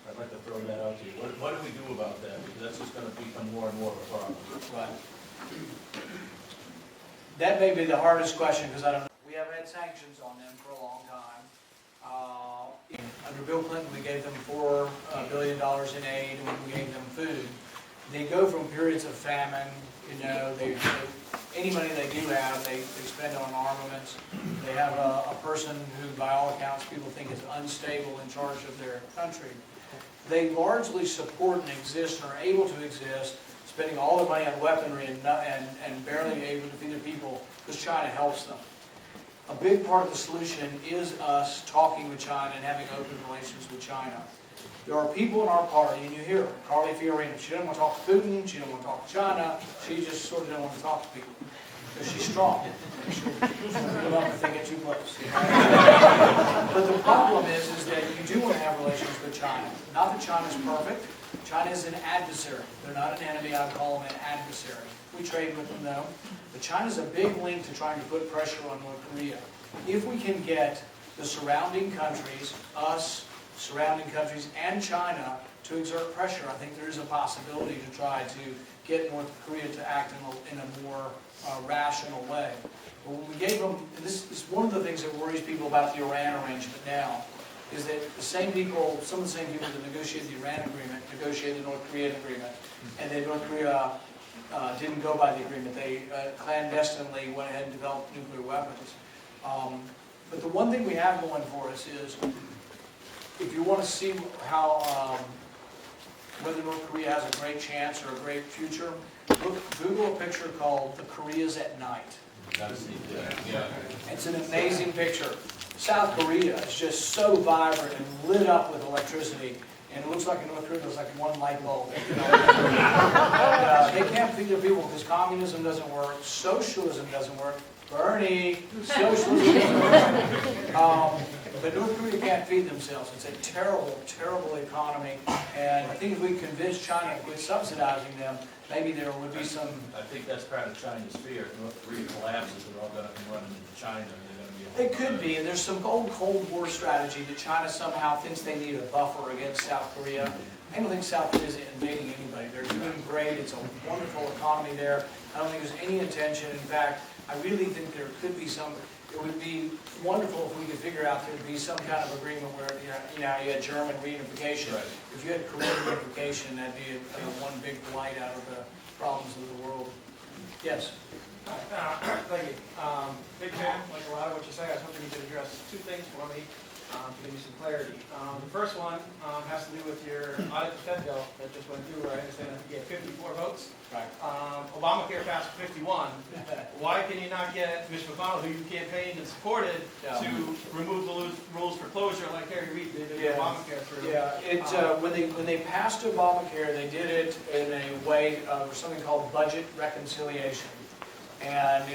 I'd like to throw that out to you. What do we do about that? Because that's just going to become more and more of a problem. Right. That may be the hardest question, because I don't know. We have had sanctions on them for a long time. Under Bill Clinton, we gave them $4 billion in aid, and we gave them food. They go from periods of famine, any money they do have, they spend on armaments. They have a person who, by all accounts, people think is unstable in charge of their country. They largely support and exist and are able to exist, spending all the money on weaponry and barely able to feed their people because China helps them. A big part of the solution is us talking with China and having open relations with China. There are people in our party, and you hear her, Carly Fiorina. She doesn't want to talk to Putin, she doesn't want to talk to China, she just sort of doesn't want to talk to people. Because she's strong. She'll come up if they get too close. But the problem is that you do want to have relations with China. Not that China's perfect. China is an adversary. They're not an enemy. I would call them an adversary. We trade with them, though. But China's a big link to trying to put pressure on North Korea. If we can get the surrounding countries, us, surrounding countries, and China to exert pressure, I think there is a possibility to try to get North Korea to act in a more rational way. But when we gave them, and this is one of the things that worries people about the Iran arrangement now, is that the same people, some of the same people that negotiated the Iran agreement, negotiated the North Korean agreement, and then North Korea didn't go by the agreement. They clandestinely went ahead and developed nuclear weapons. But the one thing we have going for us is, if you want to see how whether North Korea has a great chance or a great future, Google a picture called "The Koreas at Night." Gotta see that. Yeah. It's an amazing picture. South Korea is just so vibrant and lit up with electricity, and it looks like in North Korea there's like one light bulb. They can't feed their people because communism doesn't work, socialism doesn't work. Bernie, socialism doesn't work. But North Korea can't feed themselves. It's a terrible, terrible economy. And I think if we convince China to quit subsidizing them, maybe there would be some... I think that's part of China's fear. If North Korea collapses, they're all going to come running into China. It could be, and there's some old Cold War strategy that China somehow thinks they need a buffer against South Korea. I don't think South Korea is invading anybody. They're doing great. It's a wonderful economy there. I don't think there's any intention. In fact, I really think there could be some, it would be wonderful if we could figure out there'd be some kind of agreement where, you had German reunification. Right. If you had Korean reunification, that'd be one big blight out of the problems of the world. Yes? Thank you. Big fan, like a lot of what you say. I was hoping you could address two things for me to give me some clarity. The first one has to do with your audit the Fed bill that just went through, where I understand that you get 54 votes. Right. Obamacare passed 51. Why can you not get Mitch McConnell, who you campaigned and supported, to remove the rules for closure like Harry Reid did in Obamacare through? Yeah, when they passed Obamacare, they did it in a way of something called budget reconciliation. And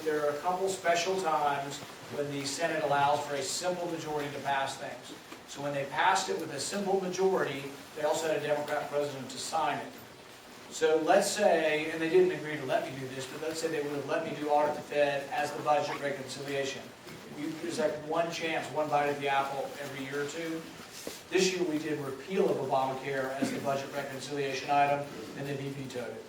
there are a couple special times when the Senate allows for a simple majority to pass things. So when they passed it with a simple majority, they also had a Democrat president to sign it. So let's say, and they didn't agree to let me do this, but let's say they would have let me do audit the Fed as the budget reconciliation. There's like one chance, one bite of the apple every year or two. This year we did repeal of Obamacare as the budget reconciliation item, and then he vetoed it.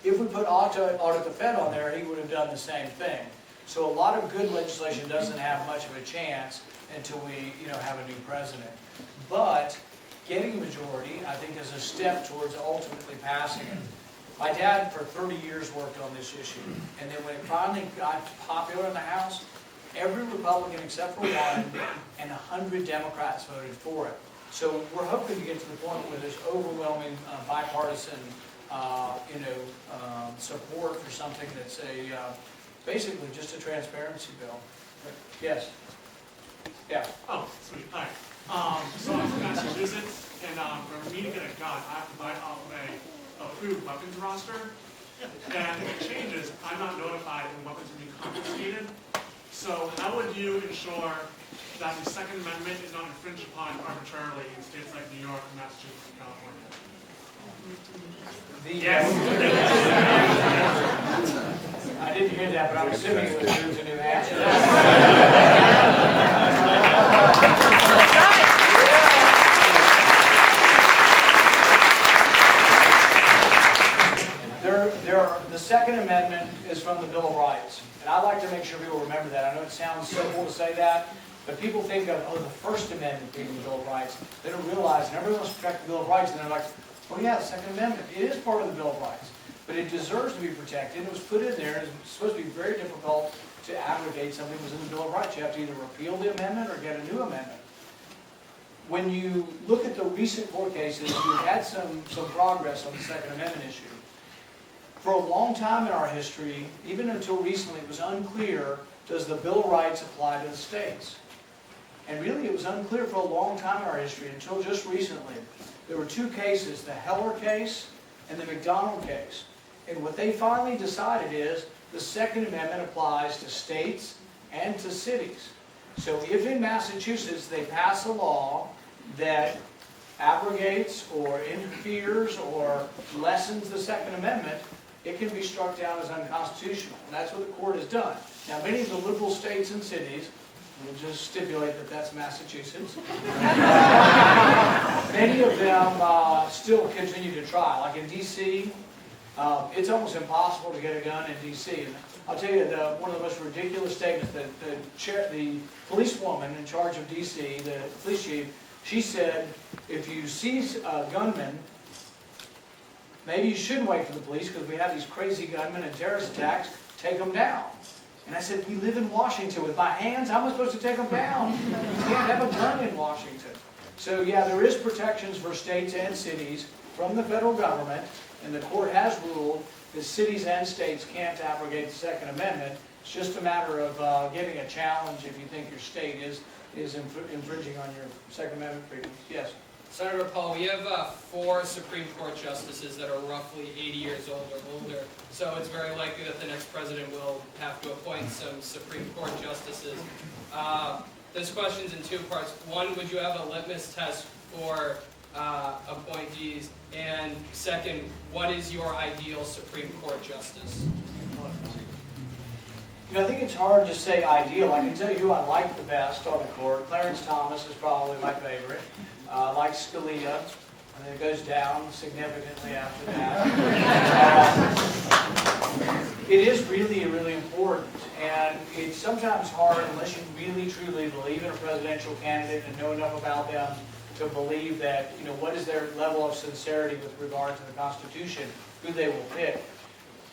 If we put audit the Fed on there, he would have done the same thing. So a lot of good legislation doesn't have much of a chance until we, have a new president. But getting a majority, I think, is a step towards ultimately passing it. My dad, for 30 years, worked on this issue. And then when it finally got popular in the House, every Republican except for one and 100 Democrats voted for it. So we're hoping to get to the point where there's overwhelming bipartisan support for something that's basically just a transparency bill. Yes? Yeah. Oh, sweet. All right. So I'm from Massachusetts, and for me to get a gun, I have to buy off a approved weapons roster. And if it changes, I'm not notified when weapons are being confiscated. So how would you ensure that the Second Amendment is not infringed upon arbitrarily in states like New York, Massachusetts, and California? Yes. I didn't hear that, but I'm assuming it was due to New Hampshire. The Second Amendment is from the Bill of Rights. And I'd like to make sure people remember that. I know it sounds simple to say that, but people think of, the First Amendment being the Bill of Rights. They don't realize, and everyone wants to protect the Bill of Rights, and they're like, oh yeah, the Second Amendment. It is part of the Bill of Rights, but it deserves to be protected. It was put in there, and it's supposed to be very difficult to abrogate something that was in the Bill of Rights. You have to either repeal the amendment or get a new amendment. When you look at the recent court cases, we've had some progress on the Second Amendment issue. For a long time in our history, even until recently, it was unclear, does the Bill of Rights apply to the states? And really, it was unclear for a long time in our history, until just recently. There were two cases, the Heller case and the McDonald case. And what they finally decided is the Second Amendment applies to states and to cities. So if in Massachusetts they pass a law that abrogates or interferes or lessens the Second Amendment, it can be struck down as unconstitutional. And that's what the court has done. Now, many of the liberal states and cities, we'll just stipulate that that's Massachusetts, many of them still continue to try. Like in D.C., it's almost impossible to get a gun in D.C. And I'll tell you, one of the most ridiculous statements that the policewoman in charge of D.C., the police chief, she said, if you seize a gunman, maybe you shouldn't wait for the police because we have these crazy gunmen and terrorist attacks, take them down. And I said, we live in Washington. With my hands, how am I supposed to take them down? You can't have a gun in Washington. So yeah, there is protections for states and cities from the federal government, and the court has ruled that cities and states can't abrogate the Second Amendment. It's just a matter of getting a challenge if you think your state is infringing on your Second Amendment freedoms. Yes? Senator Paul, we have 4 Supreme Court justices that are roughly 80 years old or older, so it's very likely that the next president will have to appoint some Supreme Court justices. This question's in 2 parts. One, would you have a litmus test for appointees? And second, what is your ideal Supreme Court justice? I think it's hard to say ideal. I can tell you who I like the best on the court. Clarence Thomas is probably my favorite. I like Scalia, and then it goes down significantly after that. It is sometimes hard, unless you really truly believe in a presidential candidate and know enough about them to believe that, what is their level of sincerity with regard to the Constitution, who they will pick.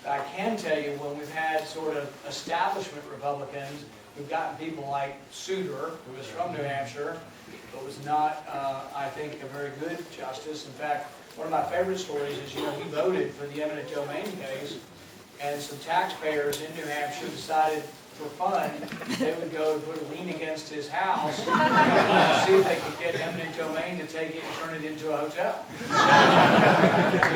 I can tell you, when we've had sort of establishment Republicans, we've gotten people like Souter, who is from New Hampshire, but was not, I think, a very good justice. In fact, one of my favorite stories is, he voted for the eminent domain case, and some taxpayers in New Hampshire decided for fun they would go and put a lien against his house and see if they could get eminent domain to take it and turn it into a hotel.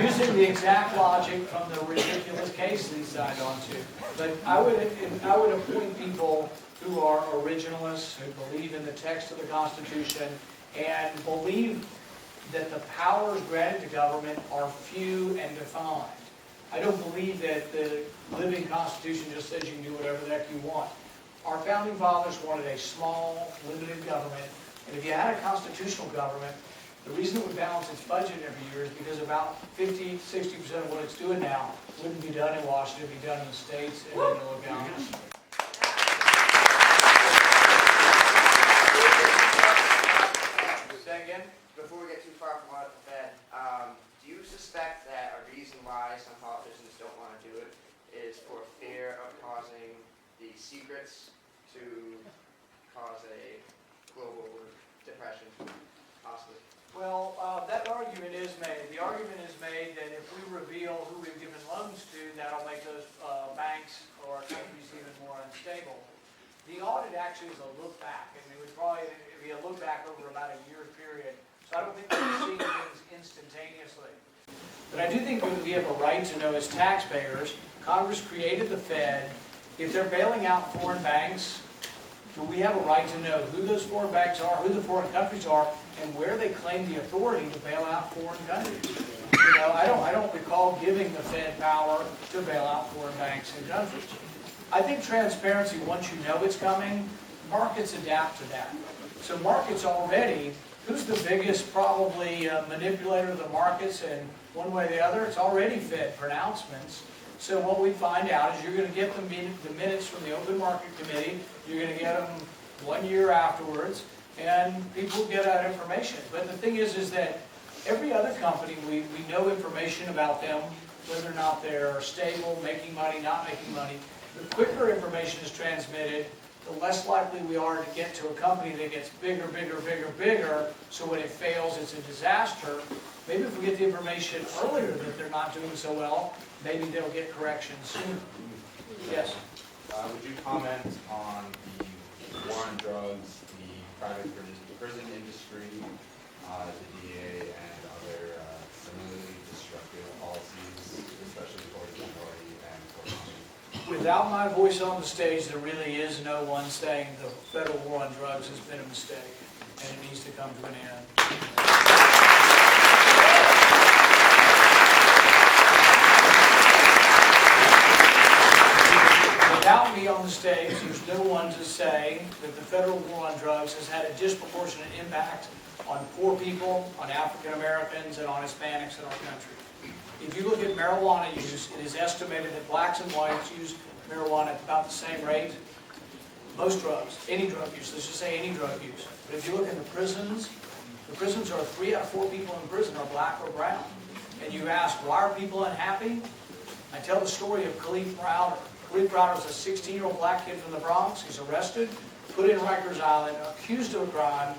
Using the exact logic from the ridiculous case that he signed on to. But I would appoint people who are originalists, who believe in the text of the Constitution, and believe that the powers granted to government are few and defined. I don't believe that the living Constitution just says you can do whatever the heck you want. Our founding fathers wanted a small, limited government, and if you had a constitutional government, the reason it would balance its budget every year is because about 50-60% of what it's doing now wouldn't be done in Washington, it'd be done in the states and in the localities. Say again? Before we get too far from what the Fed, do you suspect that a reason why some politicians don't want to do it is for fear of causing the secrets to cause a global depression, possibly? Well, that argument is made. The argument is made that if we reveal who we've given loans to, that'll make those banks or countries even more unstable. The audit actually is a look back, and it would probably be a look back over about a year period. So I don't think we're seeing things instantaneously. But I do think we have a right to know as taxpayers. Congress created the Fed. If they're bailing out foreign banks, do we have a right to know who those foreign banks are, who the foreign countries are, and where they claim the authority to bail out foreign countries? I don't recall giving the Fed power to bail out foreign banks and countries. I think transparency, once you know it's coming, markets adapt to that. So markets already, who's the biggest probably manipulator of the markets, and one way or the other, it's already Fed pronouncements. So what we find out is you're going to get the minutes from the Open Market Committee, you're going to get them 1 year afterwards, and people get that information. But the thing is that every other company, we know information about them, whether or not they're stable, making money, not making money. The quicker information is transmitted, the less likely we are to get to a company that gets bigger, bigger, bigger, bigger, so when it fails, it's a disaster. Maybe if we get the information earlier that they're not doing so well, maybe they'll get corrections sooner. Yes? Would you comment on the war on drugs, the private prison industry, the DA, and other similarly destructive policies, especially towards minority and towards women? Without my voice on the stage, there really is no one saying the federal war on drugs has been a mistake, and it needs to come to an end. Without me on the stage, there's no one to say that the federal war on drugs has had a disproportionate impact on poor people, on African Americans, and on Hispanics in our country. If you look at marijuana use, it is estimated that blacks and whites use marijuana at about the same rate. Most drugs, any drug use, let's just say any drug use. But if you look in the prisons are 3 out of 4 people in prison are black or brown. And you ask, why are people unhappy? I tell the story of Khalif Browder. Khalif Browder was a 16-year-old black kid from the Bronx. He's arrested, put in Rikers Island, accused of a crime.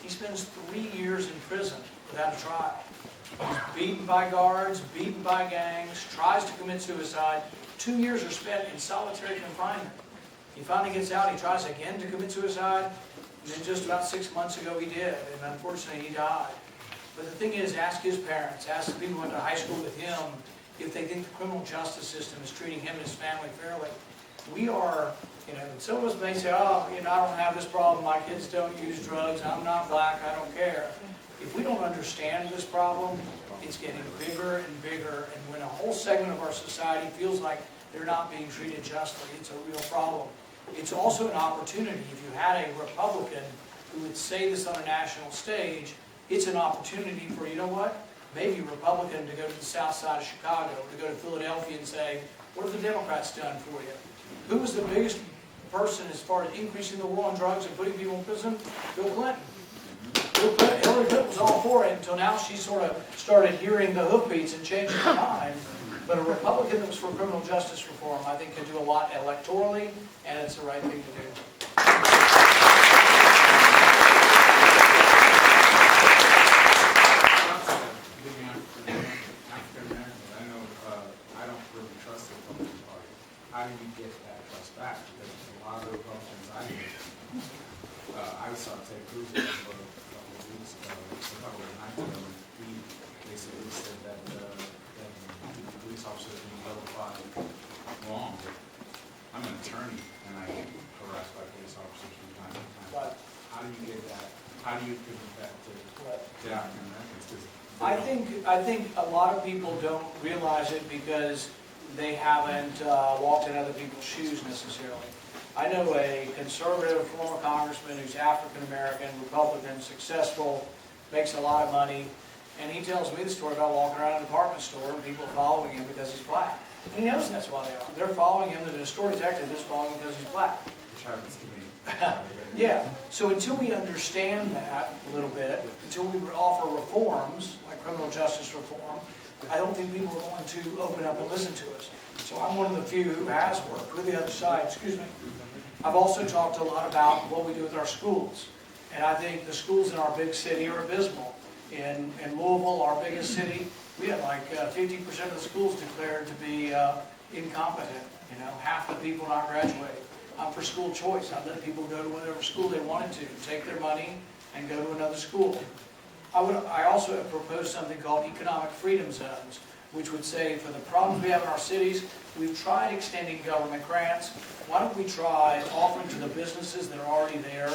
He spends 3 years in prison without a trial. He's beaten by guards, beaten by gangs, tries to commit suicide. 2 years are spent in solitary confinement. He finally gets out, he tries again to commit suicide, and then just about 6 months ago he did, and unfortunately he died. But the thing is, ask his parents, ask the people who went to high school with him, if they think the criminal justice system is treating him and his family fairly. We are, some of us may say, oh, I don't have this problem, my kids don't use drugs, I'm not black, I don't care. If we don't understand this problem, it's getting bigger and bigger, and when a whole segment of our society feels like they're not being treated justly, it's a real problem. It's also an opportunity. If you had a Republican who would say this on a national stage, it's an opportunity for, maybe a Republican to go to the south side of Chicago, to go to Philadelphia and say, what have the Democrats done for you? Who was the biggest person as far as increasing the war on drugs and putting people in prison? Bill Clinton. Hillary Clinton was all for it until now she sort of started hearing the hoofbeats and changing her mind. But a Republican that was for criminal justice reform, I think, can do a lot electorally, and it's the right thing to do. How do you get that trust back? Because a lot of the Republicans I knew, I saw Ted Cruz a couple of weeks ago, a couple of nights ago, and he basically said that the police officers being notified wrong. I'm an attorney, and I get harassed by police officers from time to time. Right. How do you get that? How do you connect that to African Americans? I think a lot of people don't realize it because they haven't walked in other people's shoes necessarily. I know a conservative former congressman who's African American, Republican, successful, makes a lot of money, and he tells me the story about walking around a department store and people following him because he's black. And he knows that's why they are. They're following him. The store detective is following him because he's black. Which happens to me. Yeah. So until we understand that a little bit, until we offer reforms like criminal justice reform, I don't think people are going to open up and listen to us. So I'm one of the few who has worked with the other side. Excuse me. I've also talked a lot about what we do with our schools. And I think the schools in our big city are abysmal. In Louisville, our biggest city, we had like 50% of the schools declared to be incompetent. You know, half the people not graduating. I'm for school choice. I let people go to whatever school they wanted to, take their money and go to another school. I also have proposed something called economic freedom zones, which would say for the problems we have in our cities, we've tried extending government grants. Why don't we try offering to the businesses that are already there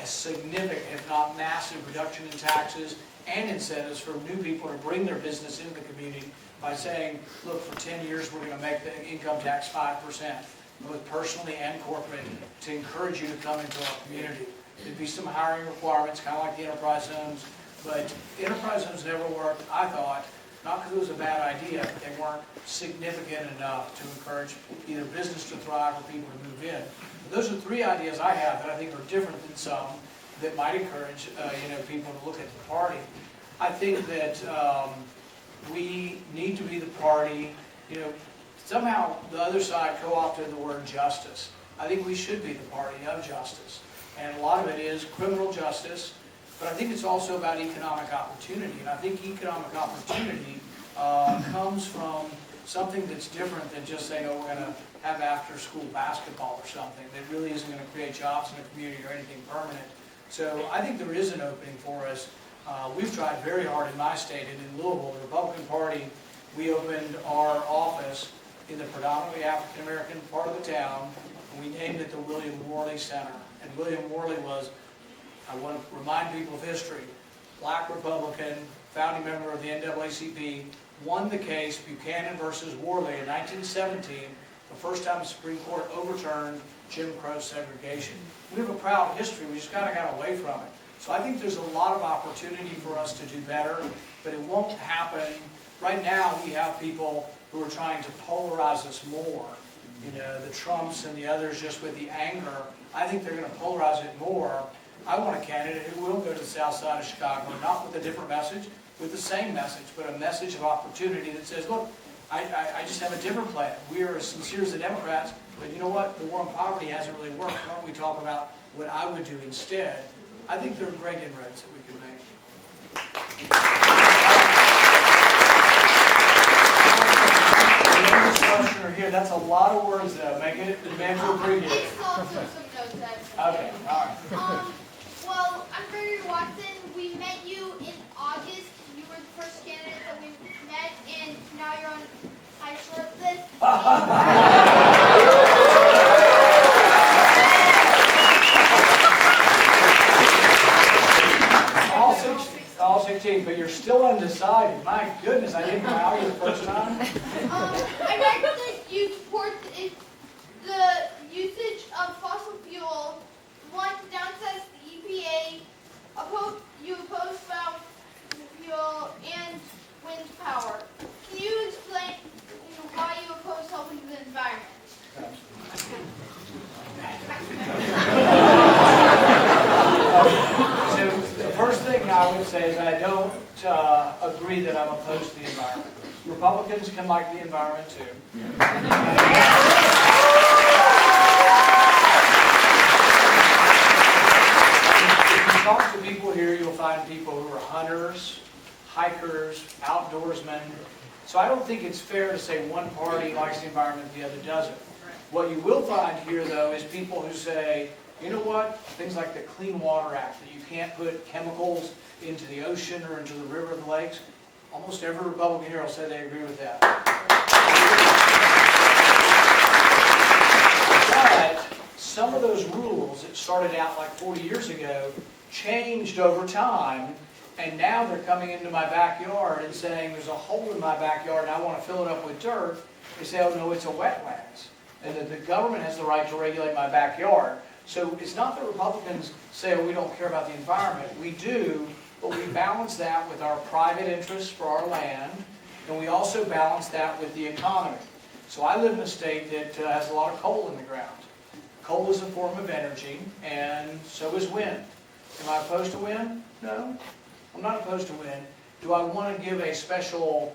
a significant, if not massive, reduction in taxes and incentives for new people to bring their business into the community by saying, look, for 10 years we're going to make the income tax 5%, both personally and corporate, to encourage you to come into our community. There'd be some hiring requirements, kind of like the enterprise zones, but enterprise zones never worked, I thought, not because it was a bad idea, but they weren't significant enough to encourage either business to thrive or people to move in. Those are three ideas I have that I think are different than some that might encourage people to look at the party. I think that we need to be the party. Somehow the other side co-opted the word justice. I think we should be the party of justice, and a lot of it is criminal justice. But I think it's also about economic opportunity, and I think economic opportunity comes from something that's different than just saying, oh, we're going to have after-school basketball or something that really isn't going to create jobs in the community or anything permanent. So I think there is an opening for us. We've tried very hard in my state and in Louisville, the Republican Party. We opened our office in the predominantly African-American part of the town, and we named it the William Worley Center. And William Worley was, I want to remind people of history, black Republican, founding member of the NAACP, won the case Buchanan versus Worley in 1917, the first time the Supreme Court overturned Jim Crow segregation. We have a proud history, we just kind of got away from it. So I think there's a lot of opportunity for us to do better, but it won't happen. Right now we have people who are trying to polarize us more. The Trumps and the others just with the anger. I think they're going to polarize it more. I want a candidate who will go to the south side of Chicago, not with a different message, with the same message, but a message of opportunity that says, look, I just have a different plan. We are as sincere as the Democrats, but you know what? The war on poverty hasn't really worked. Why don't we talk about what I would do instead? I think there are great inroads that we could make. Here, that's a lot of words though. Make it feel pretty good. Okay, all right. Well, I'm Gregory Watson. We met you in August. You were the first candidate that we met, and now you're on my short list. All 16, but you're still undecided. My goodness, I didn't wow you the first time. I read that you support the usage of fossil fuel. One downsides the EPA. You oppose fossil fuel and wind power. Can you explain why you oppose helping the environment? Republicans can like the environment too. If you talk to people here, you'll find people who are hunters, hikers, outdoorsmen. So I don't think it's fair to say one party likes the environment, the other doesn't. What you will find here, though, is people who say, you know what, things like the Clean Water Act, that you can't put chemicals into the ocean or into the river or the lakes. Almost every Republican here will say they agree with that. But some of those rules that started out like 40 years ago changed over time, and now they're coming into my backyard and saying there's a hole in my backyard and I want to fill it up with dirt. They say, oh no, it's a wetlands, and that the government has the right to regulate my backyard. So it's not that Republicans say, oh, we don't care about the environment. We do, but we balance that with our private interests for our land, and we also balance that with the economy. So I live in a state that has a lot of coal in the ground. Coal is a form of energy, and so is wind. Am I opposed to wind? No, I'm not opposed to wind. Do I want to give a special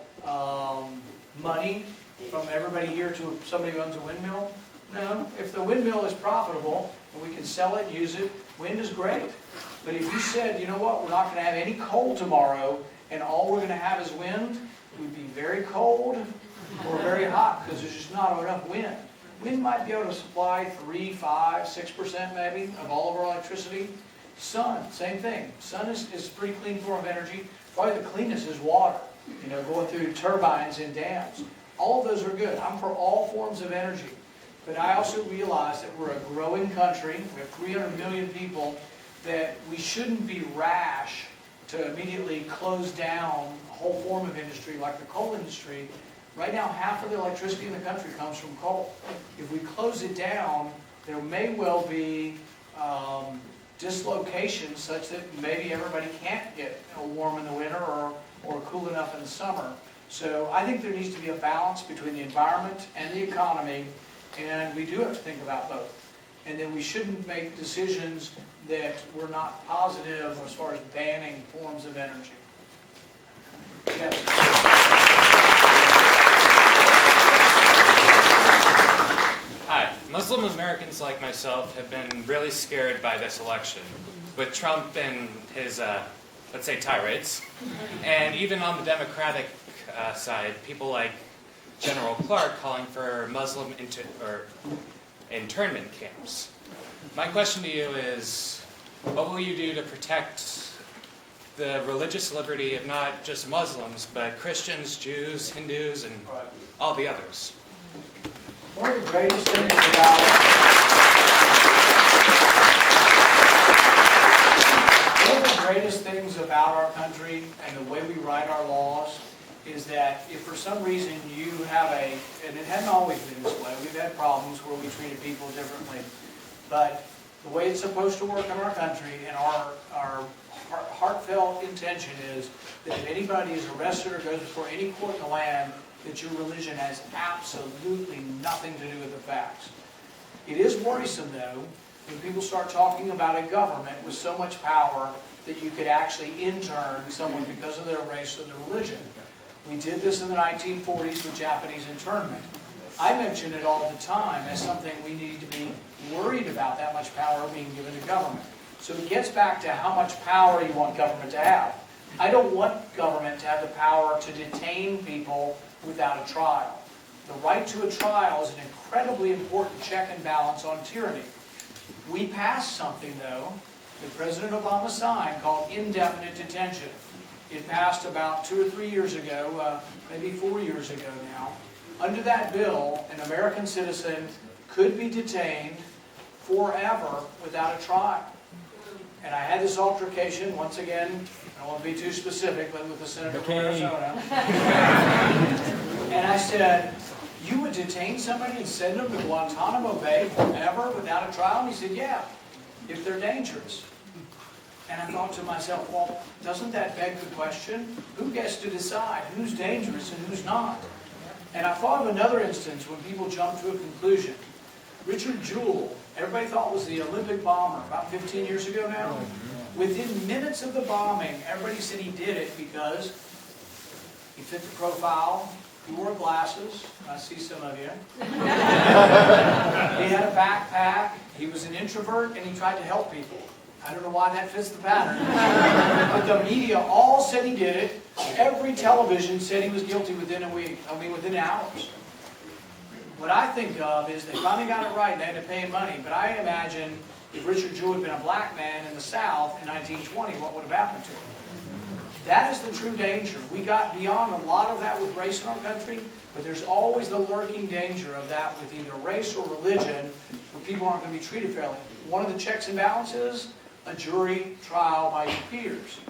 money from everybody here to somebody who owns a windmill? No. If the windmill is profitable and we can sell it, use it, wind is great. But if you said, you know what, we're not going to have any coal tomorrow and all we're going to have is wind, we'd be very cold or very hot because there's just not enough wind. Wind might be able to supply 3, 5, 6% maybe of all of our electricity. Sun, same thing. Sun is a pretty clean form of energy. Probably the cleanest is water, going through turbines and dams. All of those are good. I'm for all forms of energy. But I also realize that we're a growing country. We have 300 million people, that we shouldn't be rash to immediately close down a whole form of industry like the coal industry. Right now, half of the electricity in the country comes from coal. If we close it down, there may well be dislocations such that maybe everybody can't get warm in the winter or cool enough in the summer. So I think there needs to be a balance between the environment and the economy, and we do have to think about both. And then we shouldn't make decisions that were not positive as far as banning forms of energy. Yes. Hi. Muslim Americans like myself have been really scared by this election, with Trump and his, let's say, tirades. And even on the Democratic side, people like General Clark calling for Muslim internment camps. My question to you is, what will you do to protect the religious liberty of not just Muslims, but Christians, Jews, Hindus, and all the others? One of the greatest things about our country and the way we write our laws is that if for some reason you have and it hadn't always been this way, we've had problems where we treated people differently, but the way it's supposed to work in our country and our heartfelt intention is that if anybody is arrested or goes before any court in the land, that your religion has absolutely nothing to do with the facts. It is worrisome, though, when people start talking about a government with so much power that you could actually intern someone because of their race or their religion. We did this in the 1940s with Japanese internment. I mention it all the time as something we need to be worried about, that much power being given to government. So it gets back to how much power you want government to have. I don't want government to have the power to detain people without a trial. The right to a trial is an incredibly important check and balance on tyranny. We passed something, though, that President Obama signed called indefinite detention. It passed about 2 or 3 years ago, maybe 4 years ago now. Under that bill, an American citizen could be detained forever without a trial. And I had this altercation, once again, I don't want to be too specific, but with the senator from Arizona. And I said, you would detain somebody and send them to Guantanamo Bay forever without a trial? And he said, yeah, if they're dangerous. And I thought to myself, well, doesn't that beg the question? Who gets to decide who's dangerous and who's not? And I thought of another instance when people jump to a conclusion. Richard Jewell, everybody thought was the Olympic bomber about 15 years ago now. Within minutes of the bombing, everybody said he did it because he fit the profile, He wore glasses. I see some of you. He had a backpack. He was an introvert, and he tried to help people. I don't know why that fits the pattern. But the media all said he did it. Every television said he was guilty within a week. I mean, within hours. What I think of is they finally got it right and they had to pay him money. But I imagine if Richard Jewell had been a black man in the South in 1920, what would have happened to him? That is the true danger. We got beyond a lot of that with race in our country, but there's always the lurking danger of that with either race or religion, where people aren't going to be treated fairly. One of the checks and balances, a jury trial by your peers.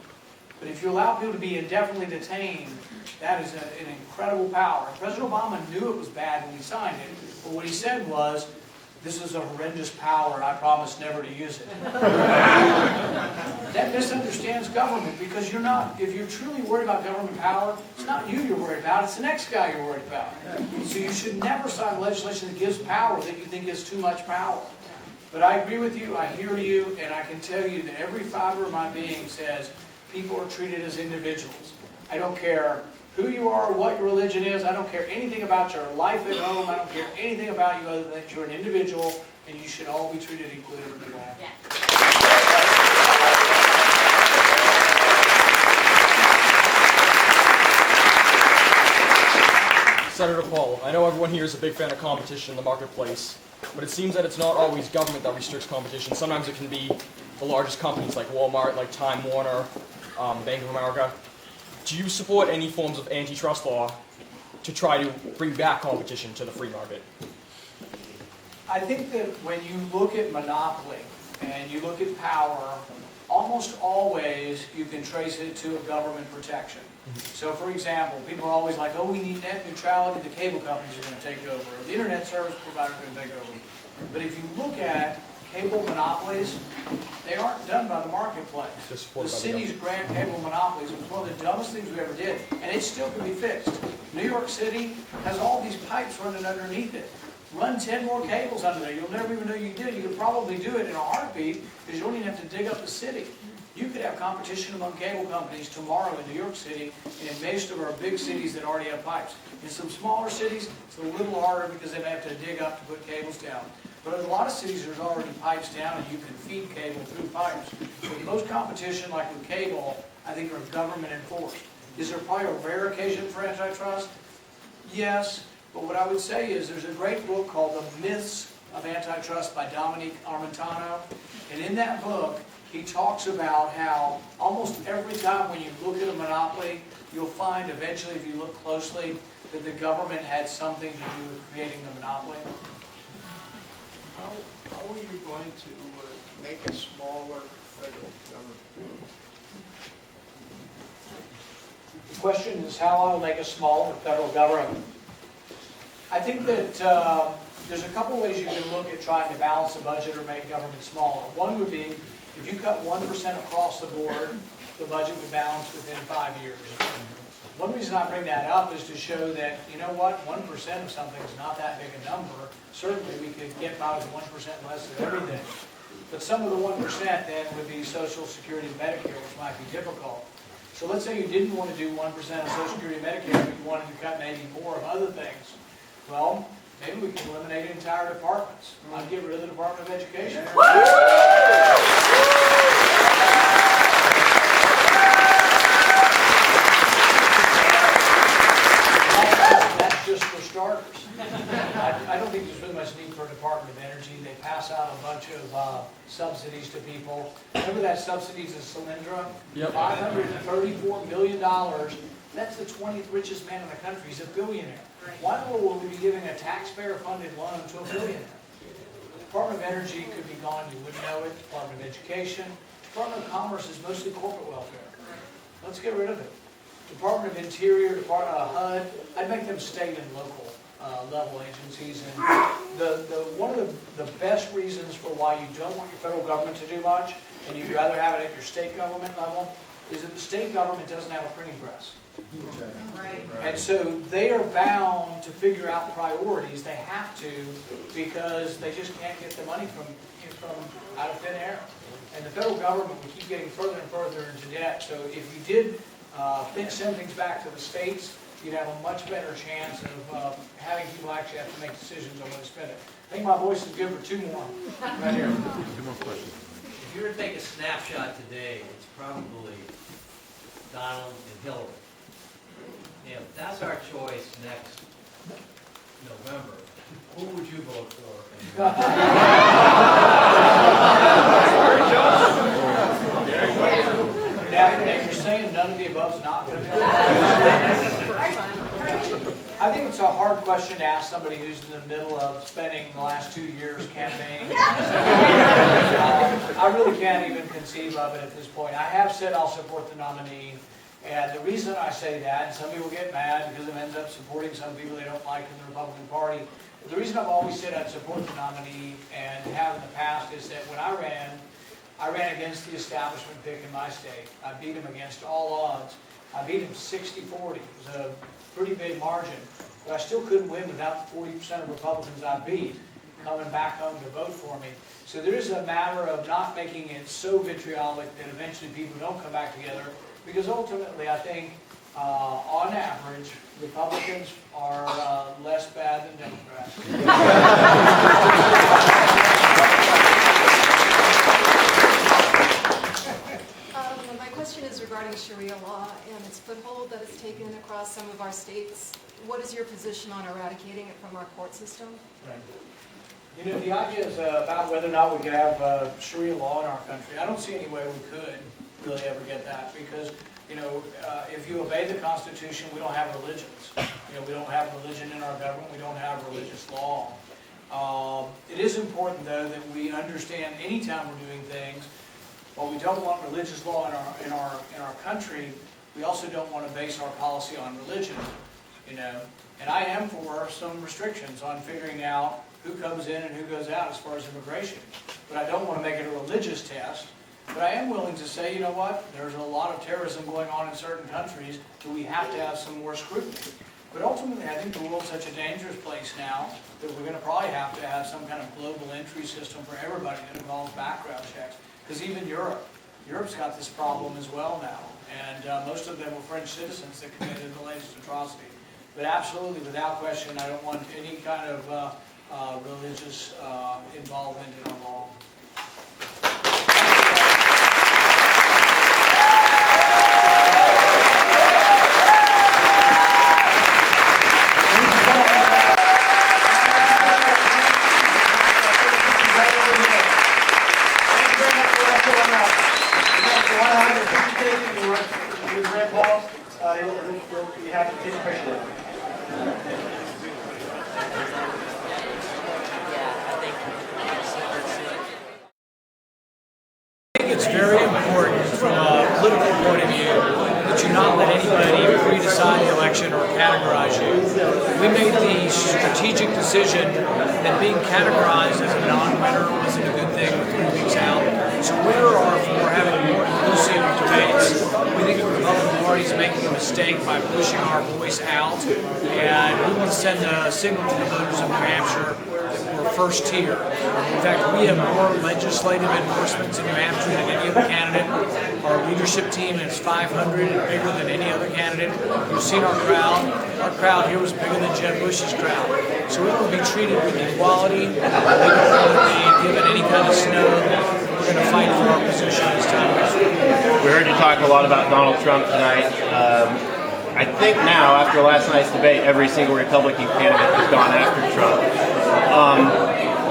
But if you allow people to be indefinitely detained, that is an incredible power. President Obama knew it was bad when he signed it, but what he said was, this is a horrendous power, and I promise never to use it. That misunderstands government, because you're not, if you're truly worried about government power, it's not you you're worried about, it's the next guy you're worried about. So you should never sign legislation that gives power that you think is too much power. But I agree with you, I hear you, and I can tell you that every fiber of my being says people are treated as individuals. I don't care who you are, what your religion is, I don't care anything about your life at home, I don't care anything about you other than that you're an individual and you should all be treated equally under the law. Yeah. Senator Paul, I know everyone here is a big fan of competition in the marketplace, but it seems that it's not always government that restricts competition. Sometimes it can be the largest companies like Walmart, like Time Warner, Bank of America. Do you support any forms of antitrust law to try to bring back competition to the free market? I think that when you look at monopoly and you look at power, almost always you can trace it to a government protection. So for example, people are always like, oh, we need net neutrality, the cable companies are going to take over, or the internet service providers are going to take over. But if you look at cable monopolies, they aren't done by the marketplace. The cities grant cable monopolies. It was one of the dumbest things we ever did, and it still can be fixed. New York City has all these pipes running underneath it. Run 10 more cables under there. You'll never even know you did. You could probably do it in a heartbeat because you don't even have to dig up the city. You could have competition among cable companies tomorrow in New York City and in most of our big cities that already have pipes. In some smaller cities, it's a little harder because they have to dig up to put cables down. But in a lot of cities, there's already pipes down and you can feed cable through pipes. But most competition, like with cable, I think are government enforced. Is there probably a rare occasion for antitrust? Yes. But what I would say is there's a great book called The Myths of Antitrust by Dominique Armentano. And in that book, he talks about how almost every time when you look at a monopoly, you'll find eventually, if you look closely, that the government had something to do with creating the monopoly. How are you going to make a smaller federal government? The question is how I will make a smaller federal government. I think that there's a couple ways you can look at trying to balance the budget or make government smaller. One would be if you cut 1% across the board, the budget would balance within 5 years. One reason I bring that up is to show that, you know what, 1% of something is not that big a number. Certainly we could get by with 1% less of everything. But some of the 1% then would be Social Security and Medicare, which might be difficult. So let's say you didn't want to do 1% of Social Security and Medicare, but you wanted to cut maybe more of other things. Well, maybe we can eliminate entire departments. I'd get rid of the Department of Education. That's just for starters. I don't think there's really much need for a Department of Energy. They pass out a bunch of subsidies to people. Remember that subsidies to Solyndra? Yep. $534 million. That's the 20th richest man in the country. He's a billionaire. Why in the world would we be giving a taxpayer-funded loan to a billionaire? The Department of Energy could be gone. You wouldn't know it. Department of Education. Department of Commerce is mostly corporate welfare. Let's get rid of it. Department of Interior, HUD, I'd make them state and local level agencies. And one of the best reasons for why you don't want your federal government to do much, and you'd rather have it at your state government level, is that the state government doesn't have a printing press. Right. And so they are bound to figure out priorities. They have to, because they just can't get the money from out of thin air. And the federal government will keep getting further and further into debt. So if you did send things back to the states, you'd have a much better chance of having people actually have to make decisions on where to spend it. I think my voice is good for 2 more, right here. 2 more questions. If you were to take a snapshot today, it's probably Donald and Hillary. If that's our choice next November, who would you vote for? Now, you're saying none of the above is not going to be. I think it's a hard question to ask somebody who's in the middle of spending the last 2 years campaigning. I really can't even conceive of it at this point. I have said I'll support the nominee, and the reason I say that, and some people get mad because it ends up supporting some people they don't like in the Republican Party, but the reason I've always said I'd support the nominee and have in the past is that when I ran against the establishment pick in my state. I beat him against all odds. I beat him 60-40. It was a pretty big margin. But I still couldn't win without the 40% of Republicans I beat coming back home to vote for me. So there is a matter of not making it so vitriolic that eventually people don't come back together. Because ultimately, I think, on average, Republicans are less bad than Democrats. My question is regarding Sharia law and its foothold that it's taken across some of our states. What is your position on eradicating it from our court system? Right. You know, the idea is about whether or not we could have Sharia law in our country. I don't see any way we could really ever get that because, you know, if you obey the Constitution, we don't have religions. You know, we don't have religion in our government. We don't have religious law. It is important, though, that we understand anytime we're doing things, while we don't want religious law in our country, we also don't want to base our policy on religion, you know. And I am for some restrictions on figuring out who comes in and who goes out as far as immigration. But I don't want to make it a religious test. But I am willing to say, you know what, there's a lot of terrorism going on in certain countries that we have to have some more scrutiny. But ultimately, I think the world's such a dangerous place now that we're going to probably have to have some kind of global entry system for everybody that involves background checks. Because even Europe's got this problem as well now. And most of them were French citizens that committed the latest atrocity. But absolutely, without question, I don't want any kind of religious involvement in our law. It's very important from a political point of view that you not let anybody pre-decide the election or categorize you. We made the strategic decision that being categorized as a non-winner wasn't a good thing with 3 weeks out. So we are for having more inclusive debates. We think the Republican Party is making a mistake by pushing our voice out, and we want to send a signal to the voters of New Hampshire that we're first tier. In fact, we have more legislative endorsements in New Hampshire than any other candidate. Our leadership team is 500 and bigger than any other candidate. You've seen our crowd. Our crowd here was bigger than Jeb Bush's crowd. So we want to be treated with equality. We don't want to be given any kind of snub. We're going to fight for our position this time. We heard you talk a lot about Donald Trump tonight. I think now, after last night's debate, every single Republican candidate has gone after Trump.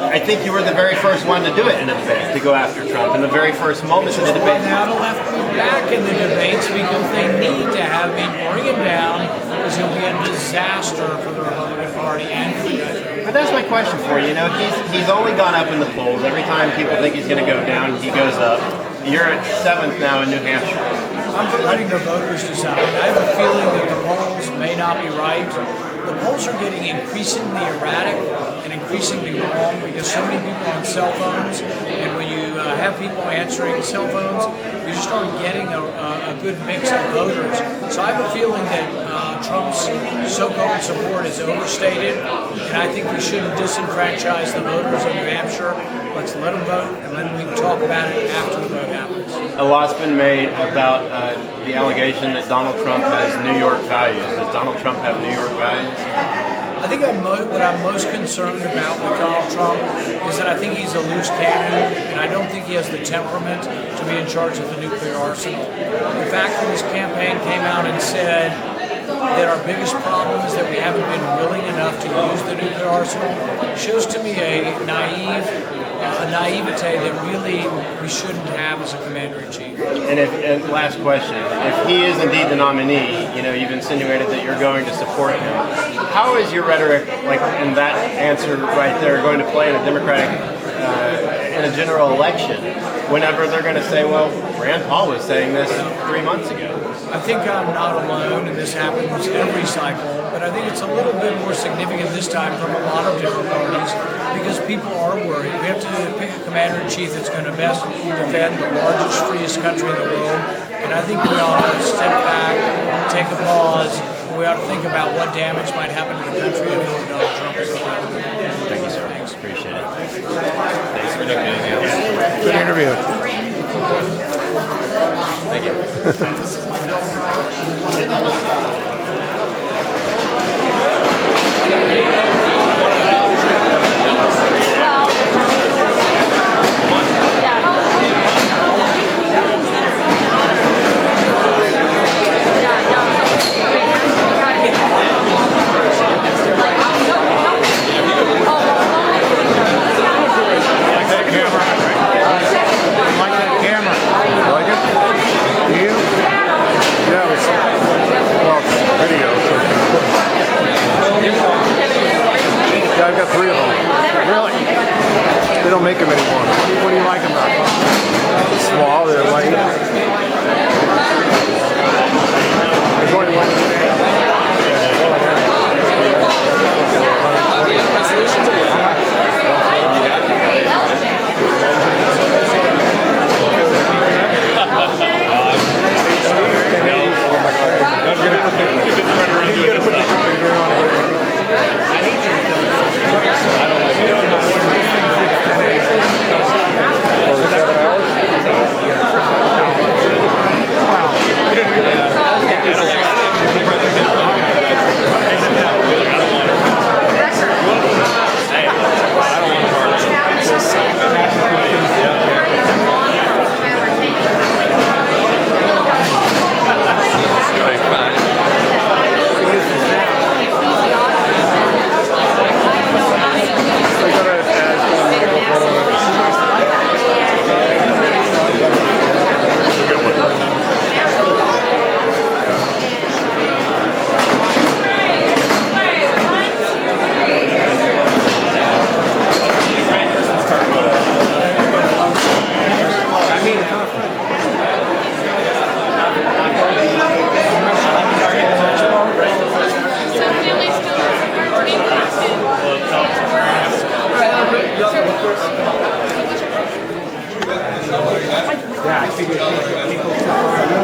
I think you were the very first one to do it in a debate, to go after Trump in the very first moments of the debate. Now to left me back in the debates because they need to have me bring him down because he'll be a disaster for the Republican Party and for the country. But that's my question for you. You know, he's only gone up in the polls. Every time people think he's going to go down, he goes up. You're at 7th now in New Hampshire. I'm letting the voters decide. I have a feeling that the polls may not be right. The polls are getting increasingly erratic and increasingly wrong because so many people are on cell phones, and when you have people answering cell phones, you just aren't getting a good mix of voters. So I have a feeling that Trump's so-called support is overstated, and I think we shouldn't disenfranchise the voters of New Hampshire. Let's let them vote, and then we can talk about it after the vote happens. A lot's been made about the allegation that Donald Trump has New York values. Does Donald Trump have New York values? I think what I'm most concerned about with Donald Trump is that I think he's a loose cannon, and I don't think he has the temperament to be in charge of the nuclear arsenal. The fact that his campaign came out and said that our biggest problem is that we haven't been willing enough to use the nuclear arsenal shows to me a naivete that really we shouldn't have as a commander-in-chief. And last question, if he is indeed the nominee, you've insinuated that you're going to support him. How is your rhetoric, like in that answer right there, going to play in a Democratic, in a general election, whenever they're going to say, well, Rand Paul was saying this 3 months ago? I think I'm not alone, and this happens every cycle, but I think it's a little bit more significant this time from a lot of different parties, because people are worried. We have to pick a commander-in-chief that's going to best defend the largest, freest country in the world, and I think we ought to step back, take a pause, and we ought to think about what damage might happen to the country if Donald Trump is elected. Thank you, sir. Appreciate it. Thanks for doing it. Good interview. Thank you. Yeah, I've got 3 of them. Really? They don't make them anymore. What do you like about them? They're small, they're light. There's only one.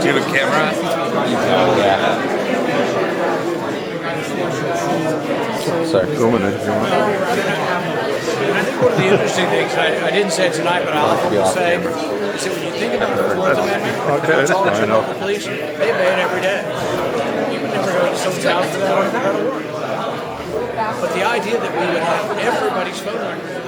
Do you have a camera? Yeah. Sorry, go in there. I think one of the interesting things, I didn't say it tonight, but I'll say, is that when you think about the Fourth Amendment, Okay, the I know. police, they obey it every day. You would never go to someone's house without a warrant. But the idea that we would have everybody's phone record